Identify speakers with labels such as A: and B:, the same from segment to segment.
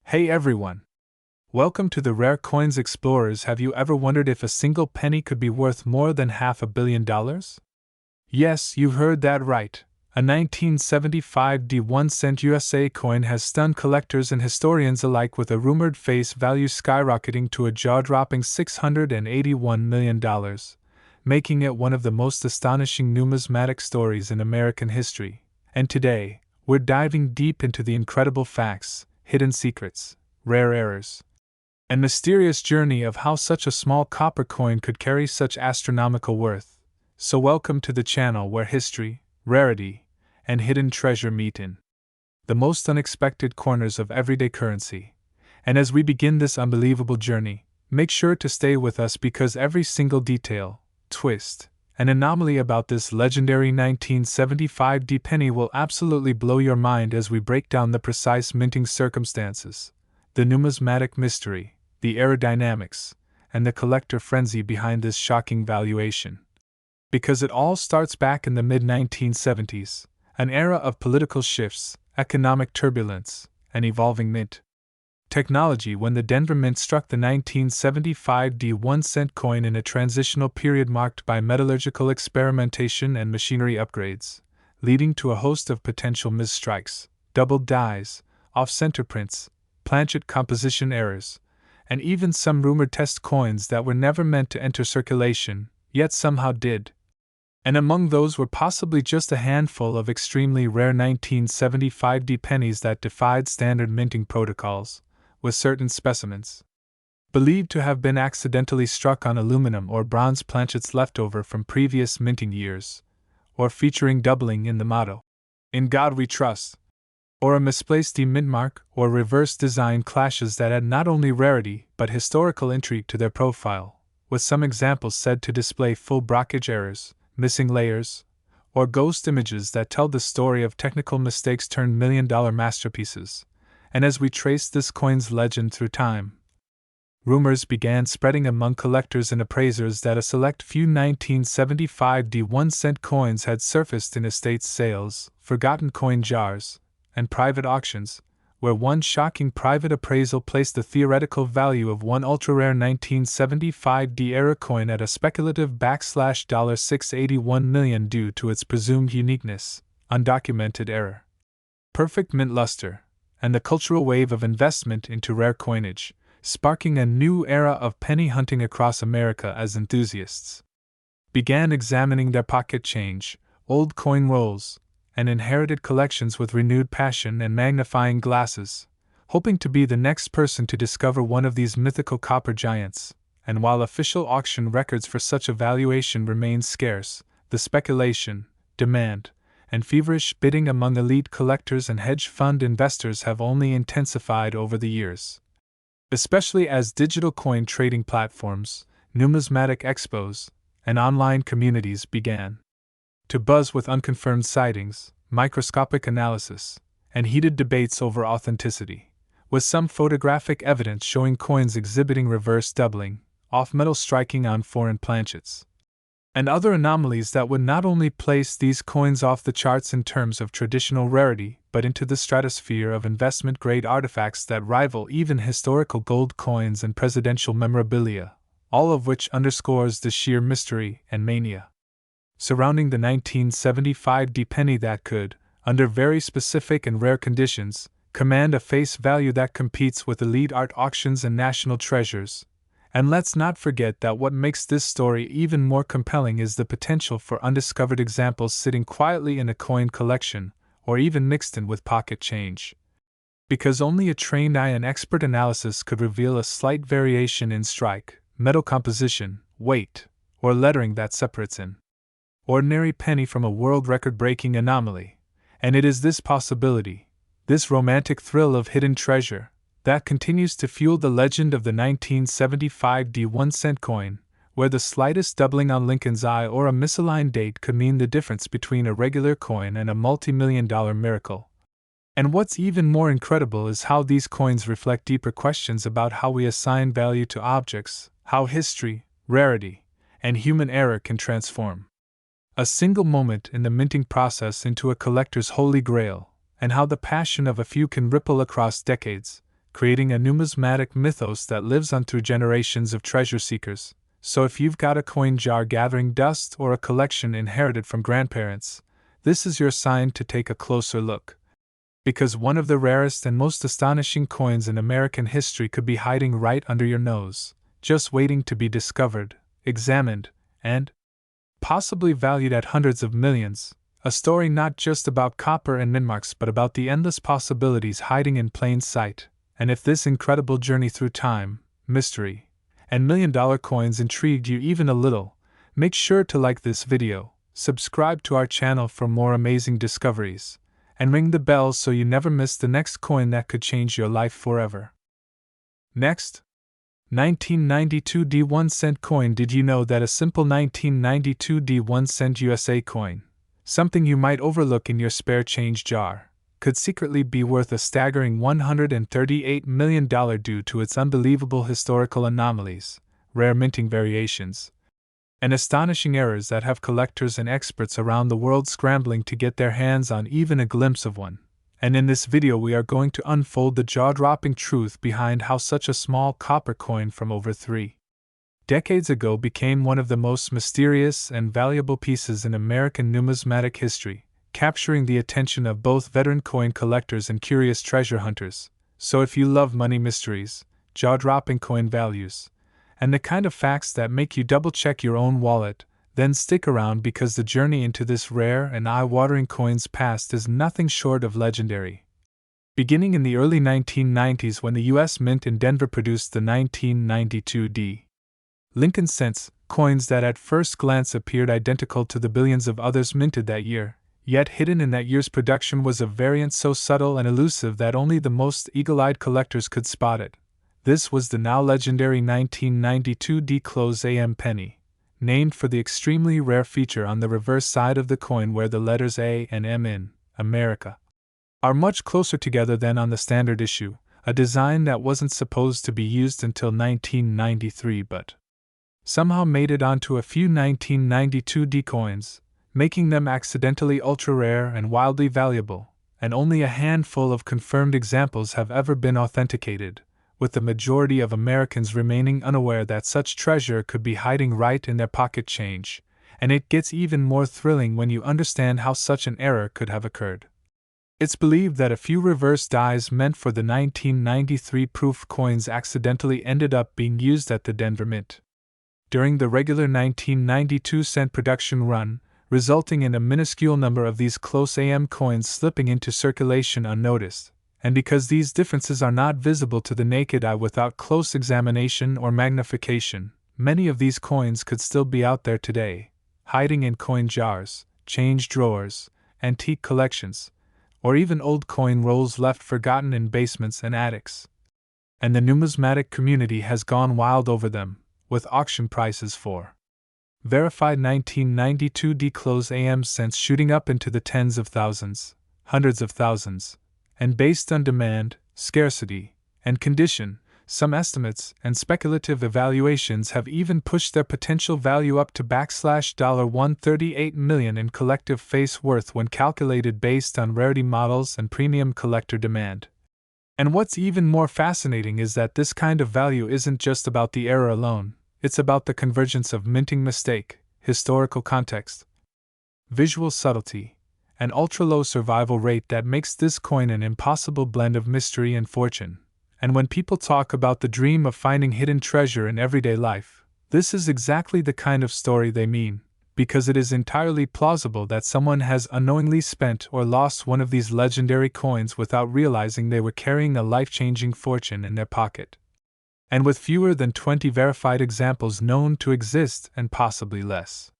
A: Hey everyone! Welcome to the Rare Coins Explorers. Have you ever wondered if a single penny could be worth more than $500 million? Yes, you heard that right. A 1975 1-cent USA coin has stunned collectors and historians alike, with a rumored face value skyrocketing to a jaw-dropping $681 million, making it one of the most astonishing numismatic stories in American history. And today, we're diving deep into the incredible facts, hidden secrets, rare errors, and mysterious journey of how such a small copper coin could carry such astronomical worth. So welcome to the channel where history, rarity, and hidden treasure meet in the most unexpected corners of everyday currency. And as we begin this unbelievable journey, make sure to stay with us, because every single detail, twist, and anomaly about this legendary 1975 penny will absolutely blow your mind as we break down the precise minting circumstances, the numismatic mystery, the aerodynamics, and the collector frenzy behind this shocking valuation. Because it all starts back in the mid-1970s, an era of political shifts, economic turbulence, and evolving mint technology, when the Denver Mint struck the 1975 1-cent coin in a transitional period marked by metallurgical experimentation and machinery upgrades, leading to a host of potential misstrikes, doubled dies, off-center prints, planchet composition errors, and even some rumored test coins that were never meant to enter circulation, yet somehow did. And among those were possibly just a handful of extremely rare 1975 pennies that defied standard minting protocols, with certain specimens believed to have been accidentally struck on aluminum or bronze planchets left over from previous minting years, or featuring doubling in the motto, "In God We Trust," or a misplaced demint mark or reverse design clashes that add not only rarity but historical intrigue to their profile, with some examples said to display full blockage errors, missing layers, or ghost images that tell the story of technical mistakes turned million-dollar masterpieces. And as we traced this coin's legend through time, rumors began spreading among collectors and appraisers that a select few 1975 1-cent coins had surfaced in estate sales, forgotten coin jars, and private auctions, where one shocking private appraisal placed the theoretical value of one ultra-rare 1975 era coin at a speculative $681 million due to its presumed uniqueness, undocumented error, perfect mint luster, and the cultural wave of investment into rare coinage, sparking a new era of penny hunting across America as enthusiasts began examining their pocket change, old coin rolls, and inherited collections with renewed passion and magnifying glasses, hoping to be the next person to discover one of these mythical copper giants. And while official auction records for such a valuation remain scarce, the speculation, demand, and feverish bidding among elite collectors and hedge fund investors have only intensified over the years, especially as digital coin trading platforms, numismatic expos, and online communities began to buzz with unconfirmed sightings, microscopic analysis, and heated debates over authenticity, with some photographic evidence showing coins exhibiting reverse doubling, off-metal striking on foreign planchets, and other anomalies that would not only place these coins off the charts in terms of traditional rarity, but into the stratosphere of investment-grade artifacts that rival even historical gold coins and presidential memorabilia, all of which underscores the sheer mystery and mania surrounding the 1975 penny that could, under very specific and rare conditions, command a face value that competes with elite art auctions and national treasures. And let's not forget that what makes this story even more compelling is the potential for undiscovered examples sitting quietly in a coin collection, or even mixed in with pocket change. Because only a trained eye and expert analysis could reveal a slight variation in strike, metal composition, weight, or lettering that separates an ordinary penny from a world record-breaking anomaly. And it is this possibility, this romantic thrill of hidden treasure, that continues to fuel the legend of the 1975 1-cent coin, where the slightest doubling on Lincoln's eye or a misaligned date could mean the difference between a regular coin and a multi-million-dollar miracle. And what's even more incredible is how these coins reflect deeper questions about how we assign value to objects, how history, rarity, and human error can transform a single moment in the minting process into a collector's holy grail, and how the passion of a few can ripple across decades, creating a numismatic mythos that lives on through generations of treasure seekers. So if you've got a coin jar gathering dust or a collection inherited from grandparents, this is your sign to take a closer look. Because one of the rarest and most astonishing coins in American history could be hiding right under your nose, just waiting to be discovered, examined, and possibly valued at hundreds of millions. A story not just about copper and minmarks but about the endless possibilities hiding in plain sight. And if this incredible journey through time, mystery, and million-dollar coins intrigued you even a little, make sure to like this video, subscribe to our channel for more amazing discoveries, and ring the bell so you never miss the next coin that could change your life forever. Next, 1992 D1 cent coin. Did you know that a simple 1992 D1 cent USA coin, something you might overlook in your spare change jar, could secretly be worth a staggering $138 million due to its unbelievable historical anomalies, rare minting variations, and astonishing errors that have collectors and experts around the world scrambling to get their hands on even a glimpse of one? And in this video we are going to unfold the jaw-dropping truth behind how such a small copper coin from over 3 decades ago became one of the most mysterious and valuable pieces in American numismatic history, capturing the attention of both veteran coin collectors and curious treasure hunters. So if you love money mysteries, jaw-dropping coin values, and the kind of facts that make you double-check your own wallet, then stick around because the journey into this rare and eye-watering coin's past is nothing short of legendary. Beginning in the early 1990s when the U.S. Mint in Denver produced the 1992 D. Lincoln cents, coins that at first glance appeared identical to the billions of others minted that year, yet hidden in that year's production was a variant so subtle and elusive that only the most eagle-eyed collectors could spot it. This was the now legendary 1992 D-Close AM penny, named for the extremely rare feature on the reverse side of the coin where the letters A and M in America are much closer together than on the standard issue, a design that wasn't supposed to be used until 1993 but somehow made it onto a few 1992 D coins, making them accidentally ultra-rare and wildly valuable, and only a handful of confirmed examples have ever been authenticated, with the majority of Americans remaining unaware that such treasure could be hiding right in their pocket change, and it gets even more thrilling when you understand how such an error could have occurred. It's believed that a few reverse dies meant for the 1993 proof coins accidentally ended up being used at the Denver Mint during the regular 1992 cent production run, resulting in a minuscule number of these close AM coins slipping into circulation unnoticed. And because these differences are not visible to the naked eye without close examination or magnification, many of these coins could still be out there today, hiding in coin jars, change drawers, antique collections, or even old coin rolls left forgotten in basements and attics. And the numismatic community has gone wild over them, with auction prices for verified 1992 D-Close AM cents shooting up into the tens of thousands, hundreds of thousands, and based on demand, scarcity, and condition, some estimates and speculative evaluations have even pushed their potential value up to $138 million in collective face worth when calculated based on rarity models and premium collector demand. And what's even more fascinating is that this kind of value isn't just about the error alone, it's about the convergence of minting mistake, historical context, visual subtlety, an ultra-low survival rate that makes this coin an impossible blend of mystery and fortune. And when people talk about the dream of finding hidden treasure in everyday life, this is exactly the kind of story they mean, because it is entirely plausible that someone has unknowingly spent or lost one of these legendary coins without realizing they were carrying a life-changing fortune in their pocket. And with fewer than 20 verified examples known to exist and possibly less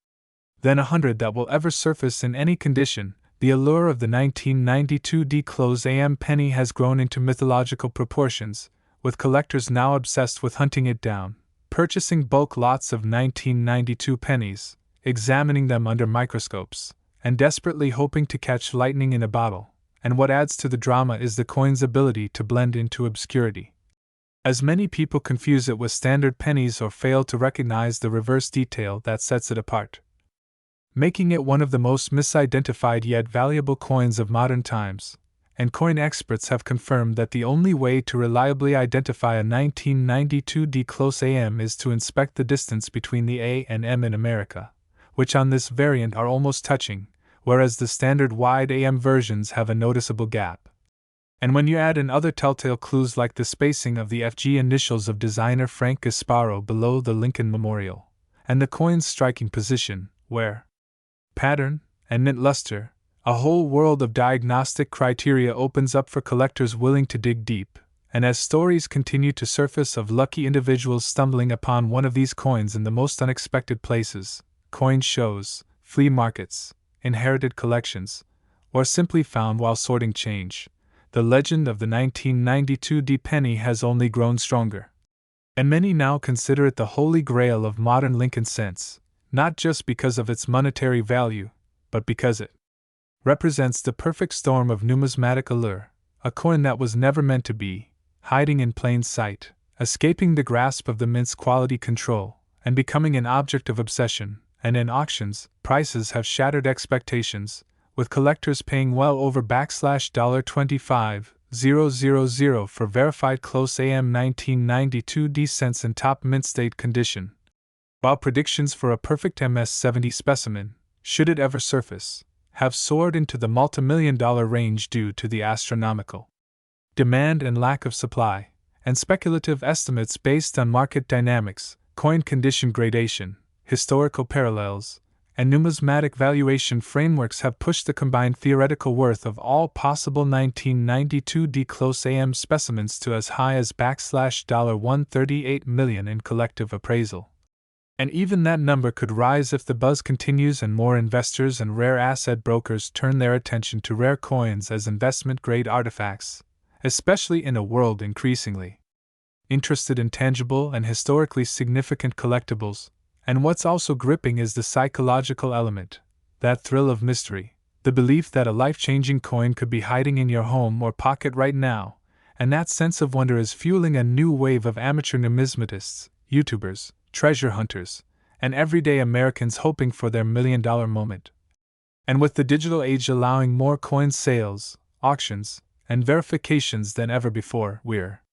A: than 100 that will ever surface in any condition, the allure of the 1992 D-Close AM penny has grown into mythological proportions, with collectors now obsessed with hunting it down, purchasing bulk lots of 1992 pennies, examining them under microscopes, and desperately hoping to catch lightning in a bottle. And what adds to the drama is the coin's ability to blend into obscurity, as many people confuse it with standard pennies or fail to recognize the reverse detail that sets it apart, making it one of the most misidentified yet valuable coins of modern times. and coin experts have confirmed that the only way to reliably identify a 1992 D close AM is to inspect the distance between the A and M in America, which on this variant are almost touching, whereas the standard wide AM versions have a noticeable gap. And when you add in other telltale clues like the spacing of the FG initials of designer Frank Gasparo below the Lincoln Memorial, and the coin's striking position, wear, pattern, and mint luster, a whole world of diagnostic criteria opens up for collectors willing to dig deep. And as stories continue to surface of lucky individuals stumbling upon one of these coins in the most unexpected places, coin shows, flea markets, inherited collections, or simply found while sorting change, the legend of the 1992 D penny has only grown stronger. And many now consider it the holy grail of modern Lincoln cents, not just because of its monetary value, but because it represents the perfect storm of numismatic allure, a coin that was never meant to be, hiding in plain sight, escaping the grasp of the mint's quality control, and becoming an object of obsession. And in auctions, prices have shattered expectations, with collectors paying well over $25,000 for verified close AM 1992 D cents in top mint state condition. While predictions for a perfect MS-70 specimen, should it ever surface, have soared into the multimillion-dollar range due to the astronomical demand and lack of supply, and speculative estimates based on market dynamics, coin condition gradation, historical parallels, and numismatic valuation frameworks have pushed the combined theoretical worth of all possible 1992 D close AM specimens to as high as $138 million in collective appraisal. And even that number could rise if the buzz continues and more investors and rare asset brokers turn their attention to rare coins as investment-grade artifacts, especially in a world increasingly interested in tangible and historically significant collectibles. And what's also gripping is the psychological element, that thrill of mystery, the belief that a life-changing coin could be hiding in your home or pocket right now, and that sense of wonder is fueling a new wave of amateur numismatists, YouTubers, treasure hunters, and everyday Americans hoping for their million-dollar moment. And with the digital age allowing more coin sales, auctions, and verifications than ever before, we're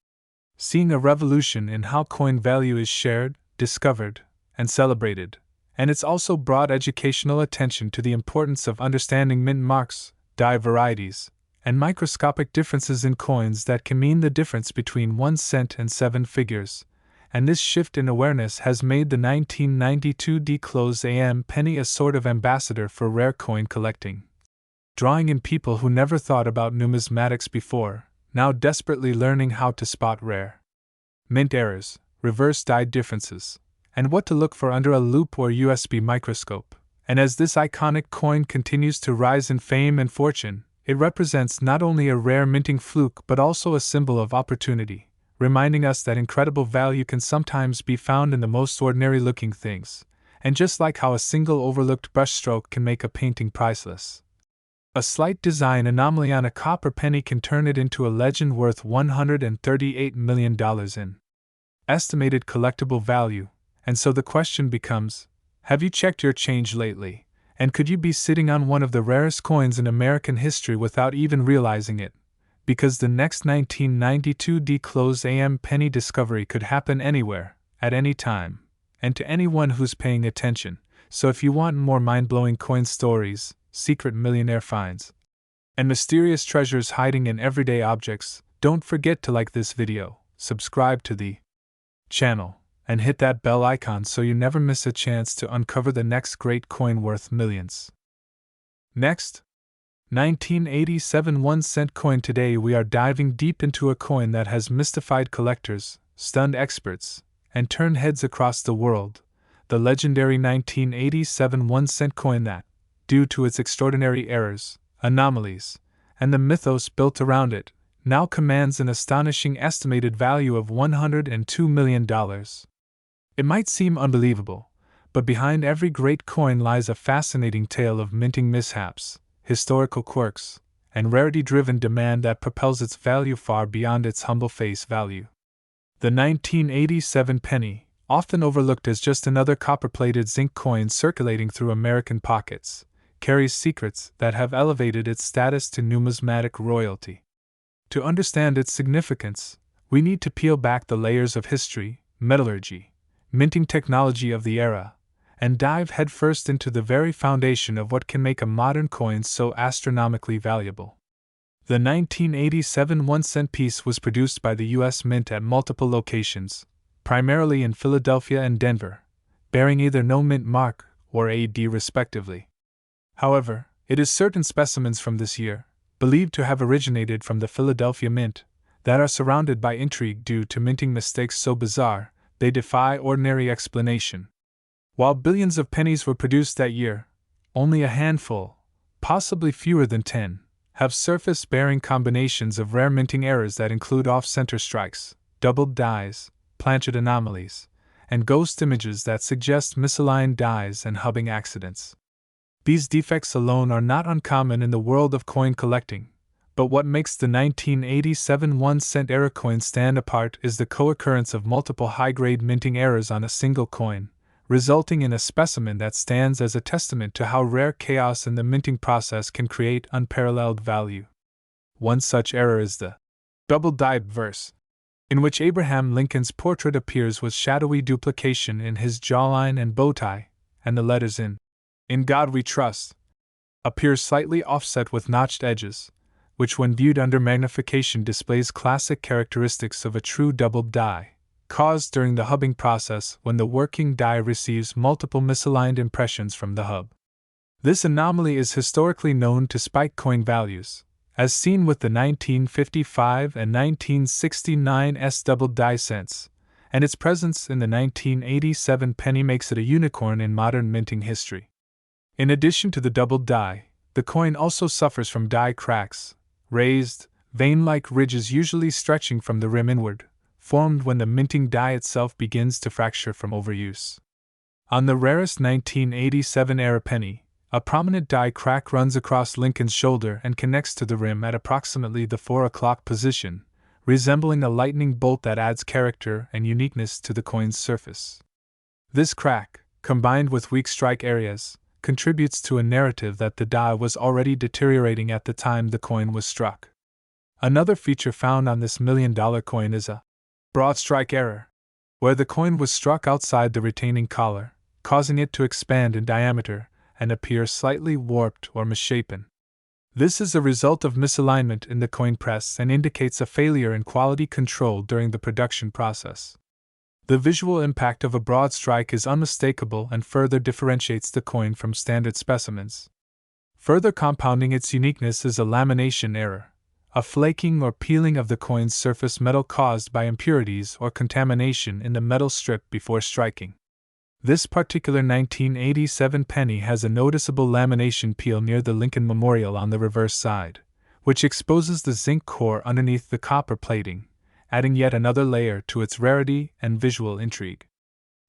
A: seeing a revolution in how coin value is shared, discovered, and celebrated, and it's also brought educational attention to the importance of understanding mint marks, die varieties, and microscopic differences in coins that can mean the difference between 1 cent and 7 figures, and this shift in awareness has made the 1992 D close AM penny a sort of ambassador for rare coin collecting, drawing in people who never thought about numismatics before, now desperately learning how to spot rare mint errors, reverse die differences, and what to look for under a loupe or USB microscope. And as this iconic coin continues to rise in fame and fortune, it represents not only a rare minting fluke but also a symbol of opportunity, reminding us that incredible value can sometimes be found in the most ordinary-looking things, and just like how a single overlooked brushstroke can make a painting priceless, a slight design anomaly on a copper penny can turn it into a legend worth $138 million in estimated collectible value. And so the question becomes, have you checked your change lately, and could you be sitting on one of the rarest coins in American history without even realizing it? Because the next 1992 D close AM penny discovery could happen anywhere, at any time, and to anyone who's paying attention. So if you want more mind-blowing coin stories, secret millionaire finds, and mysterious treasures hiding in everyday objects, don't forget to like this video, subscribe to the channel, and hit that bell icon so you never miss a chance to uncover the next great coin worth millions. Next, 1987 1 cent coin. Today we are diving deep into a coin that has mystified collectors, stunned experts, and turned heads across the world, the legendary 1987 1 cent coin that, due to its extraordinary errors, anomalies, and the mythos built around it, now commands an astonishing estimated value of $102 million. It might seem unbelievable, but behind every great coin lies a fascinating tale of minting mishaps, historical quirks, and rarity-driven demand that propels its value far beyond its humble face value. The 1987 penny, often overlooked as just another copper-plated zinc coin circulating through American pockets, carries secrets that have elevated its status to numismatic royalty. To understand its significance, we need to peel back the layers of history, metallurgy, minting technology of the era, and dive headfirst into the very foundation of what can make a modern coin so astronomically valuable. The 1987 1-cent piece was produced by the U.S. Mint at multiple locations, primarily in Philadelphia and Denver, bearing either no mint mark or AD respectively. However, it is certain specimens from this year, believed to have originated from the Philadelphia Mint, that are surrounded by intrigue due to minting mistakes so bizarre they defy ordinary explanation. While billions of pennies were produced that year, only a handful, possibly fewer than 10, have surfaced bearing combinations of rare minting errors that include off-center strikes, doubled dies, planchet anomalies, and ghost images that suggest misaligned dies and hubbing accidents. These defects alone are not uncommon in the world of coin collecting, but what makes the 1987 1-cent era coin stand apart is the co-occurrence of multiple high-grade minting errors on a single coin, resulting in a specimen that stands as a testament to how rare chaos in the minting process can create unparalleled value. One such error is the double-dyed verse, in which Abraham Lincoln's portrait appears with shadowy duplication in his jawline and bow tie, and the letters "In God We Trust" appear slightly offset with notched edges, which when viewed under magnification displays classic characteristics of a true doubled die, caused during the hubbing process when the working die receives multiple misaligned impressions from the hub. This anomaly is historically known to spike coin values, as seen with the 1955 and 1969 doubled die cents, and its presence in the 1987 penny makes it a unicorn in modern minting history. In addition to the doubled die, the coin also suffers from die cracks, raised, vein-like ridges usually stretching from the rim inward, formed when the minting die itself begins to fracture from overuse. On the rarest 1987 era penny, a prominent die crack runs across Lincoln's shoulder and connects to the rim at approximately the 4 o'clock position, resembling a lightning bolt that adds character and uniqueness to the coin's surface. This crack, combined with weak strike areas, contributes to a narrative that the die was already deteriorating at the time the coin was struck. Another feature found on this $1 million coin is a broad strike error, where the coin was struck outside the retaining collar, causing it to expand in diameter and appear slightly warped or misshapen. This is a result of misalignment in the coin press and indicates a failure in quality control during the production process. The visual impact of a broad strike is unmistakable and further differentiates the coin from standard specimens. Further compounding its uniqueness is a lamination error, a flaking or peeling of the coin's surface metal caused by impurities or contamination in the metal strip before striking. This particular 1987 penny has a noticeable lamination peel near the Lincoln Memorial on the reverse side, which exposes the zinc core underneath the copper plating, adding yet another layer to its rarity and visual intrigue.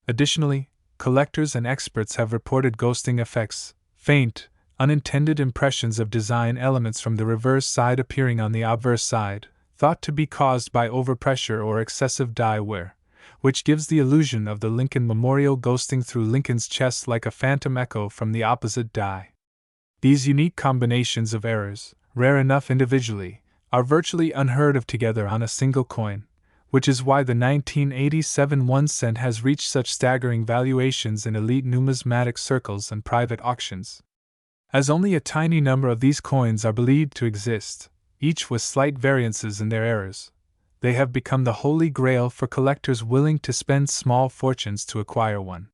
A: Additionally, collectors and experts have reported ghosting effects, faint, unintended impressions of design elements from the reverse side appearing on the obverse side, thought to be caused by overpressure or excessive die wear, which gives the illusion of the Lincoln Memorial ghosting through Lincoln's chest like a phantom echo from the opposite die. These unique combinations of errors, rare enough individually, are virtually unheard of together on a single coin, which is why the 1987 1-cent has reached such staggering valuations in elite numismatic circles and private auctions. As only a tiny number of these coins are believed to exist, each with slight variances in their errors, they have become the holy grail for collectors willing to spend small fortunes to acquire one.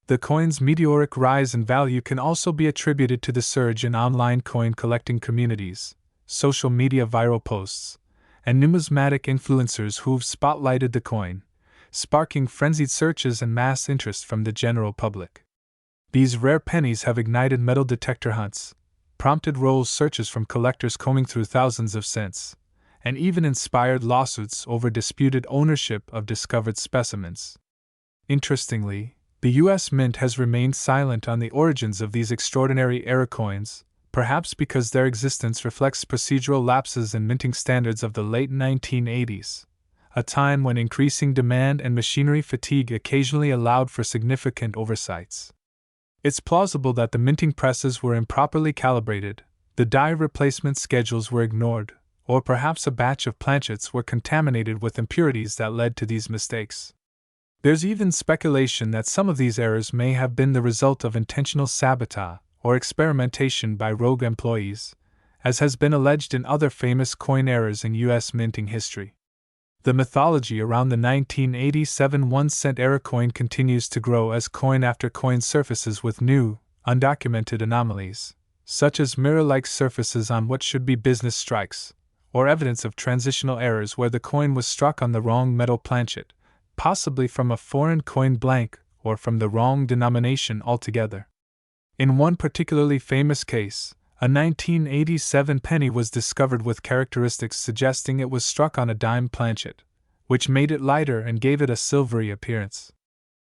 A: The coin's meteoric rise in value can also be attributed to the surge in online coin collecting communities, social media viral posts, and numismatic influencers who've spotlighted the coin, sparking frenzied searches and mass interest from the general public. These rare pennies have ignited metal detector hunts, prompted Rolls searches from collectors combing through thousands of cents, and even inspired lawsuits over disputed ownership of discovered specimens. Interestingly, the U.S. Mint has remained silent on the origins of these extraordinary era coins, perhaps because their existence reflects procedural lapses in minting standards of the late 1980s, a time when increasing demand and machinery fatigue occasionally allowed for significant oversights. It's plausible that the minting presses were improperly calibrated, the die replacement schedules were ignored, or perhaps a batch of planchets were contaminated with impurities that led to these mistakes. There's even speculation that some of these errors may have been the result of intentional sabotage or experimentation by rogue employees, as has been alleged in other famous coin errors in U.S. minting history. The mythology around the 1987 1-cent error coin continues to grow as coin after coin surfaces with new, undocumented anomalies, such as mirror-like surfaces on what should be business strikes, or evidence of transitional errors where the coin was struck on the wrong metal planchet, possibly from a foreign coin blank or from the wrong denomination altogether. In one particularly famous case, a 1987 penny was discovered with characteristics suggesting it was struck on a dime planchet, which made it lighter and gave it a silvery appearance.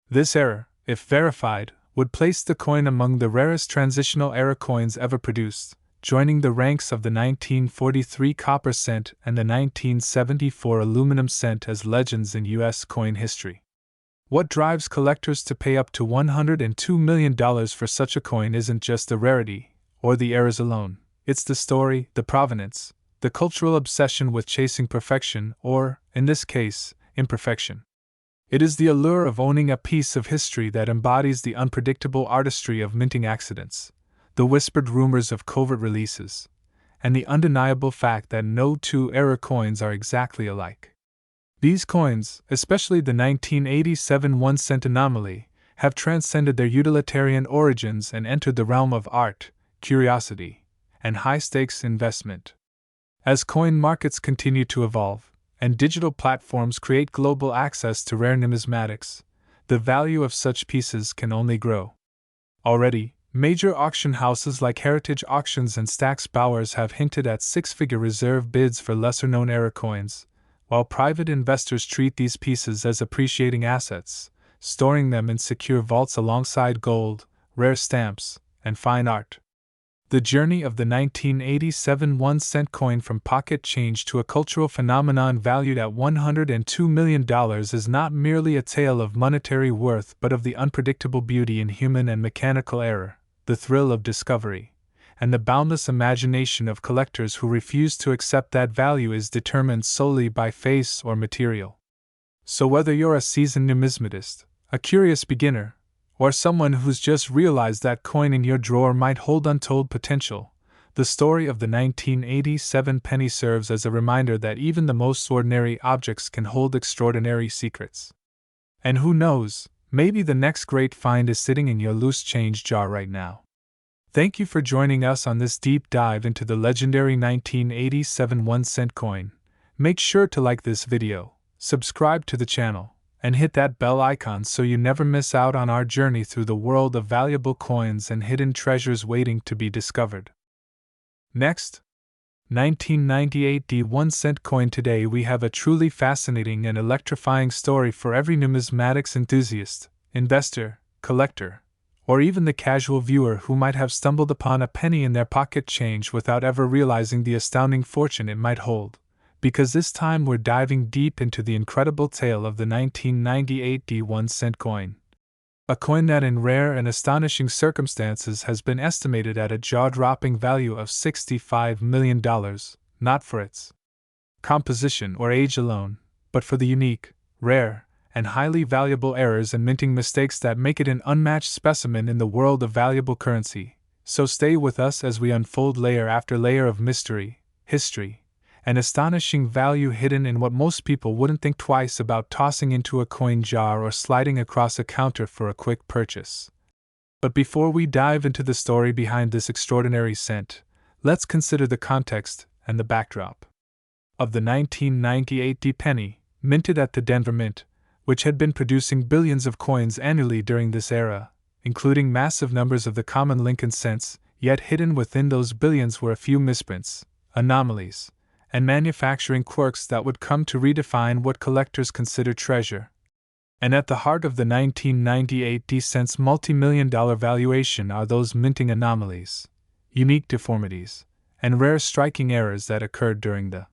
A: This error, if verified, would place the coin among the rarest transitional error coins ever produced, joining the ranks of the 1943 copper cent and the 1974 aluminum cent as legends in U.S. coin history. What drives collectors to pay up to $102 million for such a coin isn't just the rarity or the errors alone, it's the story, the provenance, the cultural obsession with chasing perfection or, in this case, imperfection. It is the allure of owning a piece of history that embodies the unpredictable artistry of minting accidents, the whispered rumors of covert releases, and the undeniable fact that no two error coins are exactly alike. These coins, especially the 1987 1-cent anomaly, have transcended their utilitarian origins and entered the realm of art, curiosity, and high-stakes investment. As coin markets continue to evolve, and digital platforms create global access to rare numismatics, the value of such pieces can only grow. Already, major auction houses like Heritage Auctions and Stack's Bowers have hinted at six-figure reserve bids for lesser-known error coins, while private investors treat these pieces as appreciating assets, storing them in secure vaults alongside gold, rare stamps, and fine art. The journey of the 1987 1-cent coin from pocket change to a cultural phenomenon valued at $102 million is not merely a tale of monetary worth but of the unpredictable beauty in human and mechanical error, the thrill of discovery, and the boundless imagination of collectors who refuse to accept that value is determined solely by face or material. So whether you're a seasoned numismatist, a curious beginner, or someone who's just realized that coin in your drawer might hold untold potential, the story of the 1987 penny serves as a reminder that even the most ordinary objects can hold extraordinary secrets. And who knows, maybe the next great find is sitting in your loose change jar right now. Thank you for joining us on this deep dive into the legendary 1987 1-cent coin. Make sure to like this video, subscribe to the channel, and hit that bell icon so you never miss out on our journey through the world of valuable coins and hidden treasures waiting to be discovered. Next, 1998 1-cent coin. Today we have a truly fascinating and electrifying story for every numismatics enthusiast, investor, collector, or even the casual viewer who might have stumbled upon a penny in their pocket change without ever realizing the astounding fortune it might hold. Because this time we're diving deep into the incredible tale of the 1998 1-cent coin. A coin that in rare and astonishing circumstances has been estimated at a jaw-dropping value of $65 million, not for its composition or age alone, but for the unique, rare, and highly valuable errors and minting mistakes that make it an unmatched specimen in the world of valuable currency. So stay with us as we unfold layer after layer of mystery, history, and astonishing value hidden in what most people wouldn't think twice about tossing into a coin jar or sliding across a counter for a quick purchase. But before we dive into the story behind this extraordinary cent, let's consider the context and the backdrop of the 1998 penny, minted at the Denver Mint, which had been producing billions of coins annually during this era, including massive numbers of the common Lincoln cents, yet hidden within those billions were a few misprints, anomalies, and manufacturing quirks that would come to redefine what collectors consider treasure. And at the heart of the 1998 cent's multi-million-dollar valuation are those minting anomalies, unique deformities, and rare striking errors that occurred during the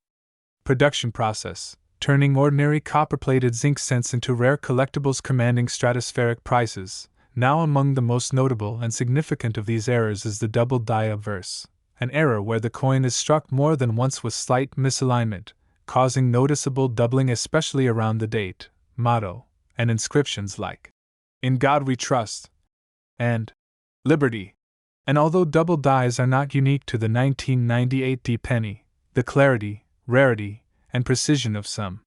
A: production process, turning ordinary copper-plated zinc cents into rare collectibles commanding stratospheric prices. Now, among the most notable and significant of these errors is the double die obverse, an error where the coin is struck more than once with slight misalignment, causing noticeable doubling especially around the date, motto, and inscriptions like, "In God We Trust," and "Liberty." And although double dies are not unique to the 1998 D penny, the clarity, rarity, and precision of some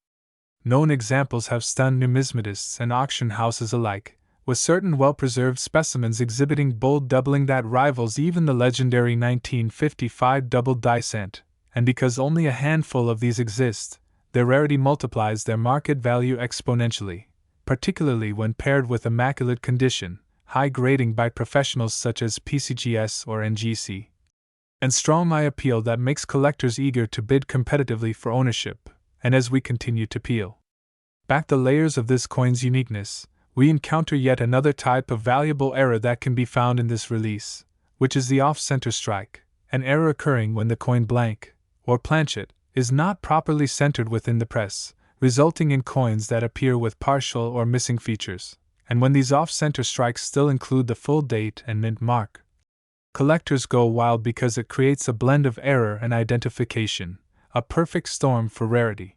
A: known examples have stunned numismatists and auction houses alike, with certain well-preserved specimens exhibiting bold doubling that rivals even the legendary 1955 double die cent, and because only a handful of these exist, their rarity multiplies their market value exponentially, particularly when paired with immaculate condition, high grading by professionals such as PCGS or NGC, and strong eye appeal that makes collectors eager to bid competitively for ownership. And as we continue to peel back the layers of this coin's uniqueness, we encounter yet another type of valuable error that can be found in this release, which is the off-center strike, an error occurring when the coin blank, or planchet, is not properly centered within the press, resulting in coins that appear with partial or missing features, and when these off-center strikes still include the full date and mint mark. Collectors go wild because it creates a blend of error and identification, a perfect storm for rarity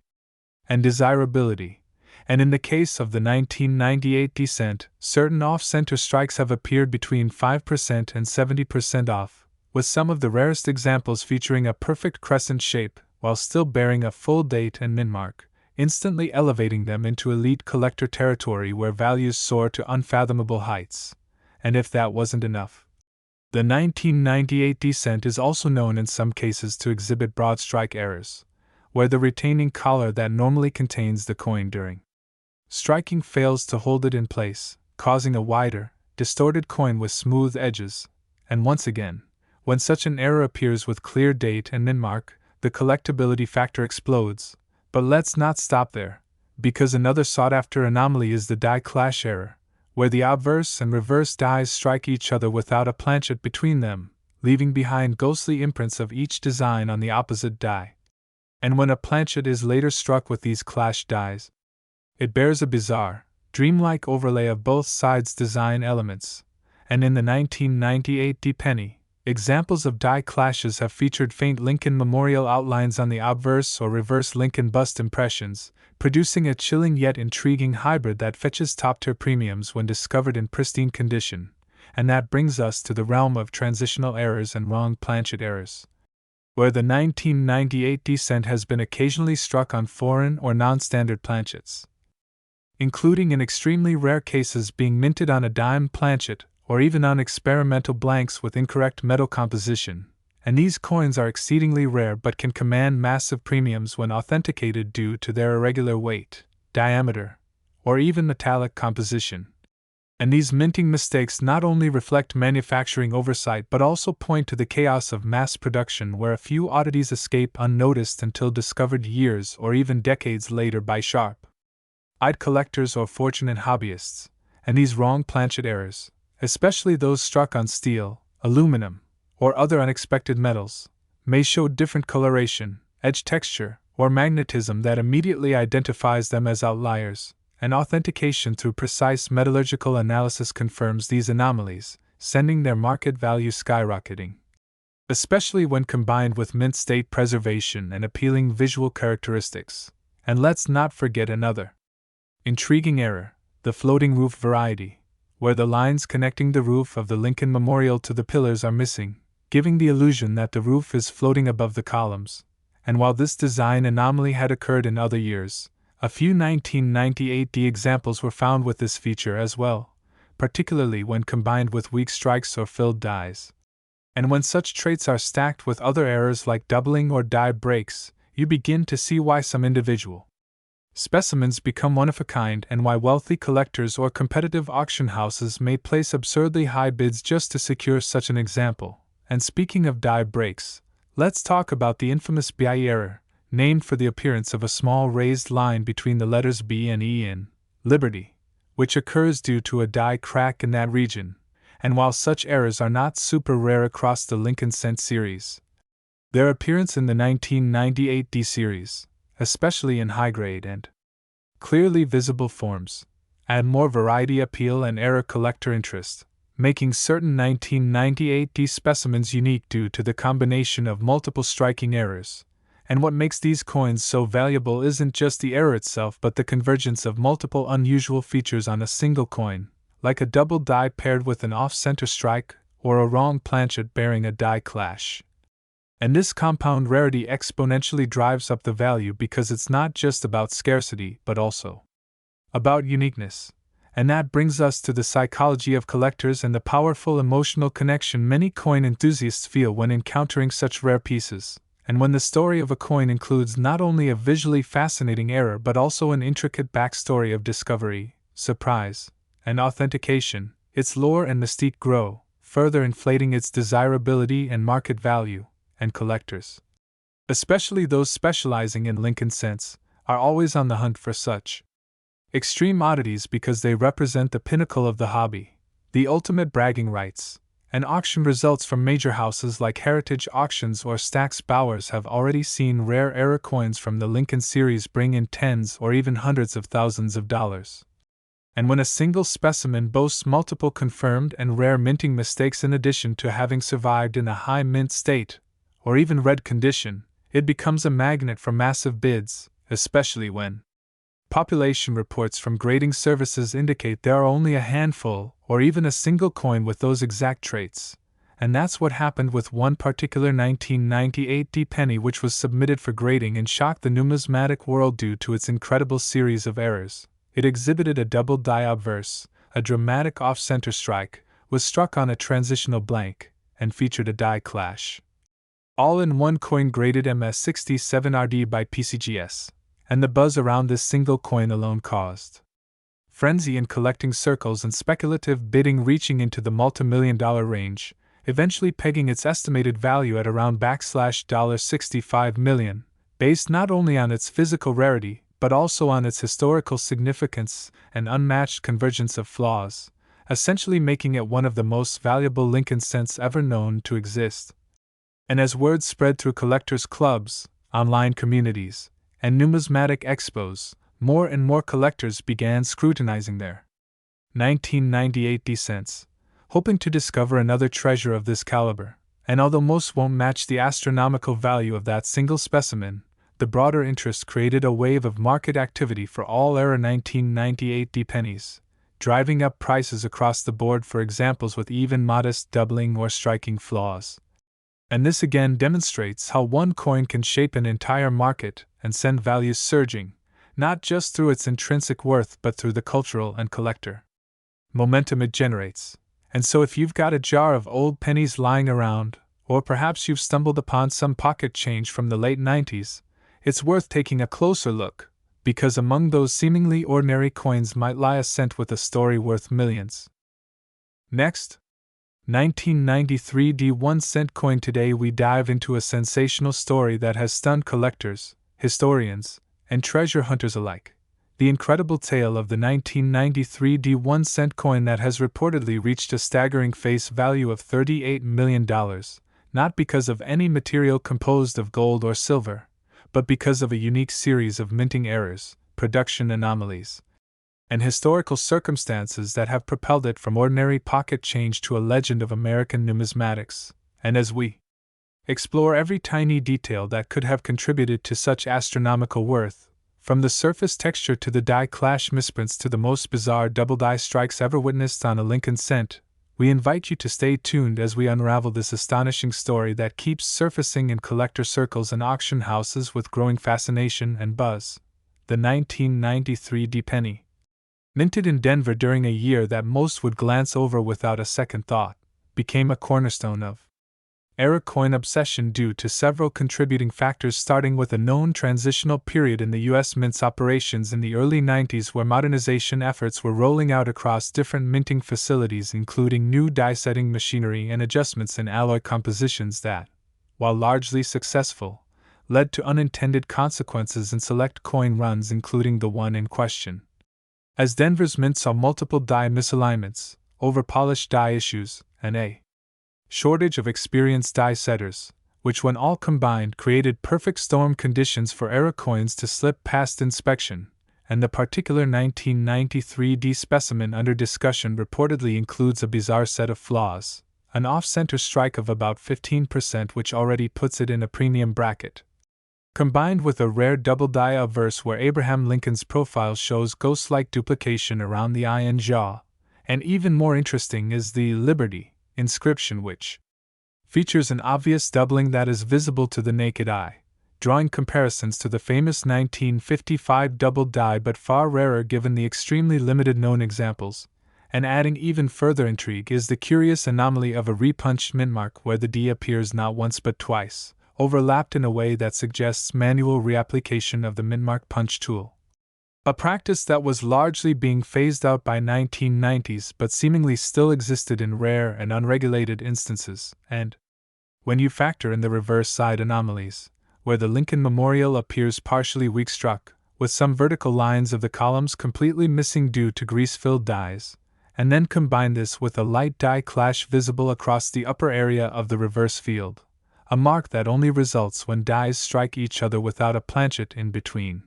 A: and desirability. And in the case of the 1998 descent, certain off-center strikes have appeared between 5% and 70% off, with some of the rarest examples featuring a perfect crescent shape while still bearing a full date and mint mark, instantly elevating them into elite collector territory where values soar to unfathomable heights. And if that wasn't enough, the 1998 descent is also known in some cases to exhibit broad strike errors, where the retaining collar that normally contains the coin during striking fails to hold it in place, causing a wider, distorted coin with smooth edges. And once again, when such an error appears with clear date and mint mark, the collectability factor explodes. But let's not stop there, because another sought-after anomaly is the die clash error, where the obverse and reverse dies strike each other without a planchet between them, leaving behind ghostly imprints of each design on the opposite die. And when a planchet is later struck with these clash dies, it bears a bizarre, dreamlike overlay of both sides' design elements. And in the 1998 D penny, examples of die clashes have featured faint Lincoln Memorial outlines on the obverse or reverse Lincoln bust impressions, producing a chilling yet intriguing hybrid that fetches top-tier premiums when discovered in pristine condition. And that brings us to the realm of transitional errors and wrong planchet errors, where the 1998 descent has been occasionally struck on foreign or non-standard planchets, including in extremely rare cases being minted on a dime planchet or even on experimental blanks with incorrect metal composition, and these coins are exceedingly rare but can command massive premiums when authenticated due to their irregular weight, diameter, or even metallic composition. And these minting mistakes not only reflect manufacturing oversight but also point to the chaos of mass production where a few oddities escape unnoticed until discovered years or even decades later by sharp-eyed collectors or fortunate hobbyists. And these wrong planchet errors, especially those struck on steel, aluminum, or other unexpected metals, may show different coloration, edge texture, or magnetism that immediately identifies them as outliers, and authentication through precise metallurgical analysis confirms these anomalies, sending their market value skyrocketing, especially when combined with mint state preservation and appealing visual characteristics. And let's not forget another intriguing error, the floating roof variety, where the lines connecting the roof of the Lincoln Memorial to the pillars are missing, giving the illusion that the roof is floating above the columns. And while this design anomaly had occurred in other years, a few 1998 D examples were found with this feature as well, particularly when combined with weak strikes or filled dies. And when such traits are stacked with other errors like doubling or die breaks, you begin to see why some individual specimens become one of a kind and why wealthy collectors or competitive auction houses may place absurdly high bids just to secure such an example. And speaking of die breaks, let's talk about the infamous BI error, named for the appearance of a small raised line between the letters B and E in Liberty, which occurs due to a die crack in that region. And while such errors are not super rare across the Lincoln Cent series, their appearance in the 1998 D series, especially in high-grade and clearly visible forms, add more variety appeal and error collector interest, making certain 1998D specimens unique due to the combination of multiple striking errors. And what makes these coins so valuable isn't just the error itself but the convergence of multiple unusual features on a single coin, like a double die paired with an off-center strike, or a wrong planchet bearing a die clash. And this compound rarity exponentially drives up the value because it's not just about scarcity but also about uniqueness. And that brings us to the psychology of collectors and the powerful emotional connection many coin enthusiasts feel when encountering such rare pieces. And when the story of a coin includes not only a visually fascinating error but also an intricate backstory of discovery, surprise, and authentication, its lore and mystique grow, further inflating its desirability and market value. And collectors, especially those specializing in Lincoln cents, are always on the hunt for such extreme oddities because they represent the pinnacle of the hobby, the ultimate bragging rights. And auction results from major houses like Heritage Auctions or Stack's Bowers have already seen rare error coins from the Lincoln series bring in tens or even hundreds of thousands of dollars. And when a single specimen boasts multiple confirmed and rare minting mistakes in addition to having survived in a high mint state, or even red condition, it becomes a magnet for massive bids, especially when population reports from grading services indicate there are only a handful or even a single coin with those exact traits. And that's what happened with one particular 1998D penny which was submitted for grading and shocked the numismatic world due to its incredible series of errors. It exhibited a double die obverse, a dramatic off-center strike, was struck on a transitional blank, and featured a die clash. All in one coin graded MS67RD by PCGS. And the buzz around this single coin alone caused frenzy in collecting circles and speculative bidding reaching into the multi-million-dollar range, eventually pegging its estimated value at around $65 million, based not only on its physical rarity, but also on its historical significance and unmatched convergence of flaws, essentially making it one of the most valuable Lincoln cents ever known to exist. And as word spread through collectors' clubs, online communities, and numismatic expos, more and more collectors began scrutinizing their 1998D cents, hoping to discover another treasure of this caliber. And although most won't match the astronomical value of that single specimen, the broader interest created a wave of market activity for all era 1998D pennies, driving up prices across the board for examples with even modest doubling or striking flaws. And this again demonstrates how one coin can shape an entire market and send values surging, not just through its intrinsic worth but through the cultural and collector momentum it generates. And so if you've got a jar of old pennies lying around, or perhaps you've stumbled upon some pocket change from the late 90s, it's worth taking a closer look, because among those seemingly ordinary coins might lie a cent with a story worth millions. Next, 1993D 1-cent coin. Today we dive into a sensational story that has stunned collectors, historians, and treasure hunters alike. The incredible tale of the 1993D 1-cent coin that has reportedly reached a staggering face value of $38 million, not because of any material composed of gold or silver, but because of a unique series of minting errors, production anomalies, and historical circumstances that have propelled it from ordinary pocket change to a legend of American numismatics. And as we explore every tiny detail that could have contributed to such astronomical worth, from the surface texture to the die clash misprints to the most bizarre double die strikes ever witnessed on a Lincoln cent, we invite you to stay tuned as we unravel this astonishing story that keeps surfacing in collector circles and auction houses with growing fascination and buzz. The 1993D penny. Minted in Denver during a year that most would glance over without a second thought, became a cornerstone of error coin obsession due to several contributing factors, starting with a known transitional period in the U.S. Mint's operations in the early 90s where modernization efforts were rolling out across different minting facilities, including new die-setting machinery and adjustments in alloy compositions that, while largely successful, led to unintended consequences in select coin runs, including the one in question. As Denver's Mint saw multiple die misalignments, over-polished die issues, and a shortage of experienced die setters, which when all combined created perfect storm conditions for error coins to slip past inspection, and the particular 1993D specimen under discussion reportedly includes a bizarre set of flaws, an off-center strike of about 15%, which already puts it in a premium bracket. Combined with a rare double-die obverse where Abraham Lincoln's profile shows ghost-like duplication around the eye and jaw, and even more interesting is the Liberty inscription, which features an obvious doubling that is visible to the naked eye, drawing comparisons to the famous 1955 double-die, but far rarer given the extremely limited known examples. And adding even further intrigue is the curious anomaly of a repunched mintmark where the D appears not once but twice, overlapped in a way that suggests manual reapplication of the mintmark punch tool. A practice that was largely being phased out by 1990s but seemingly still existed in rare and unregulated instances, and when you factor in the reverse side anomalies, where the Lincoln Memorial appears partially weak-struck, with some vertical lines of the columns completely missing due to grease-filled dies, and then combine this with a light die clash visible across the upper area of the reverse field, a mark that only results when dies strike each other without a planchet in between.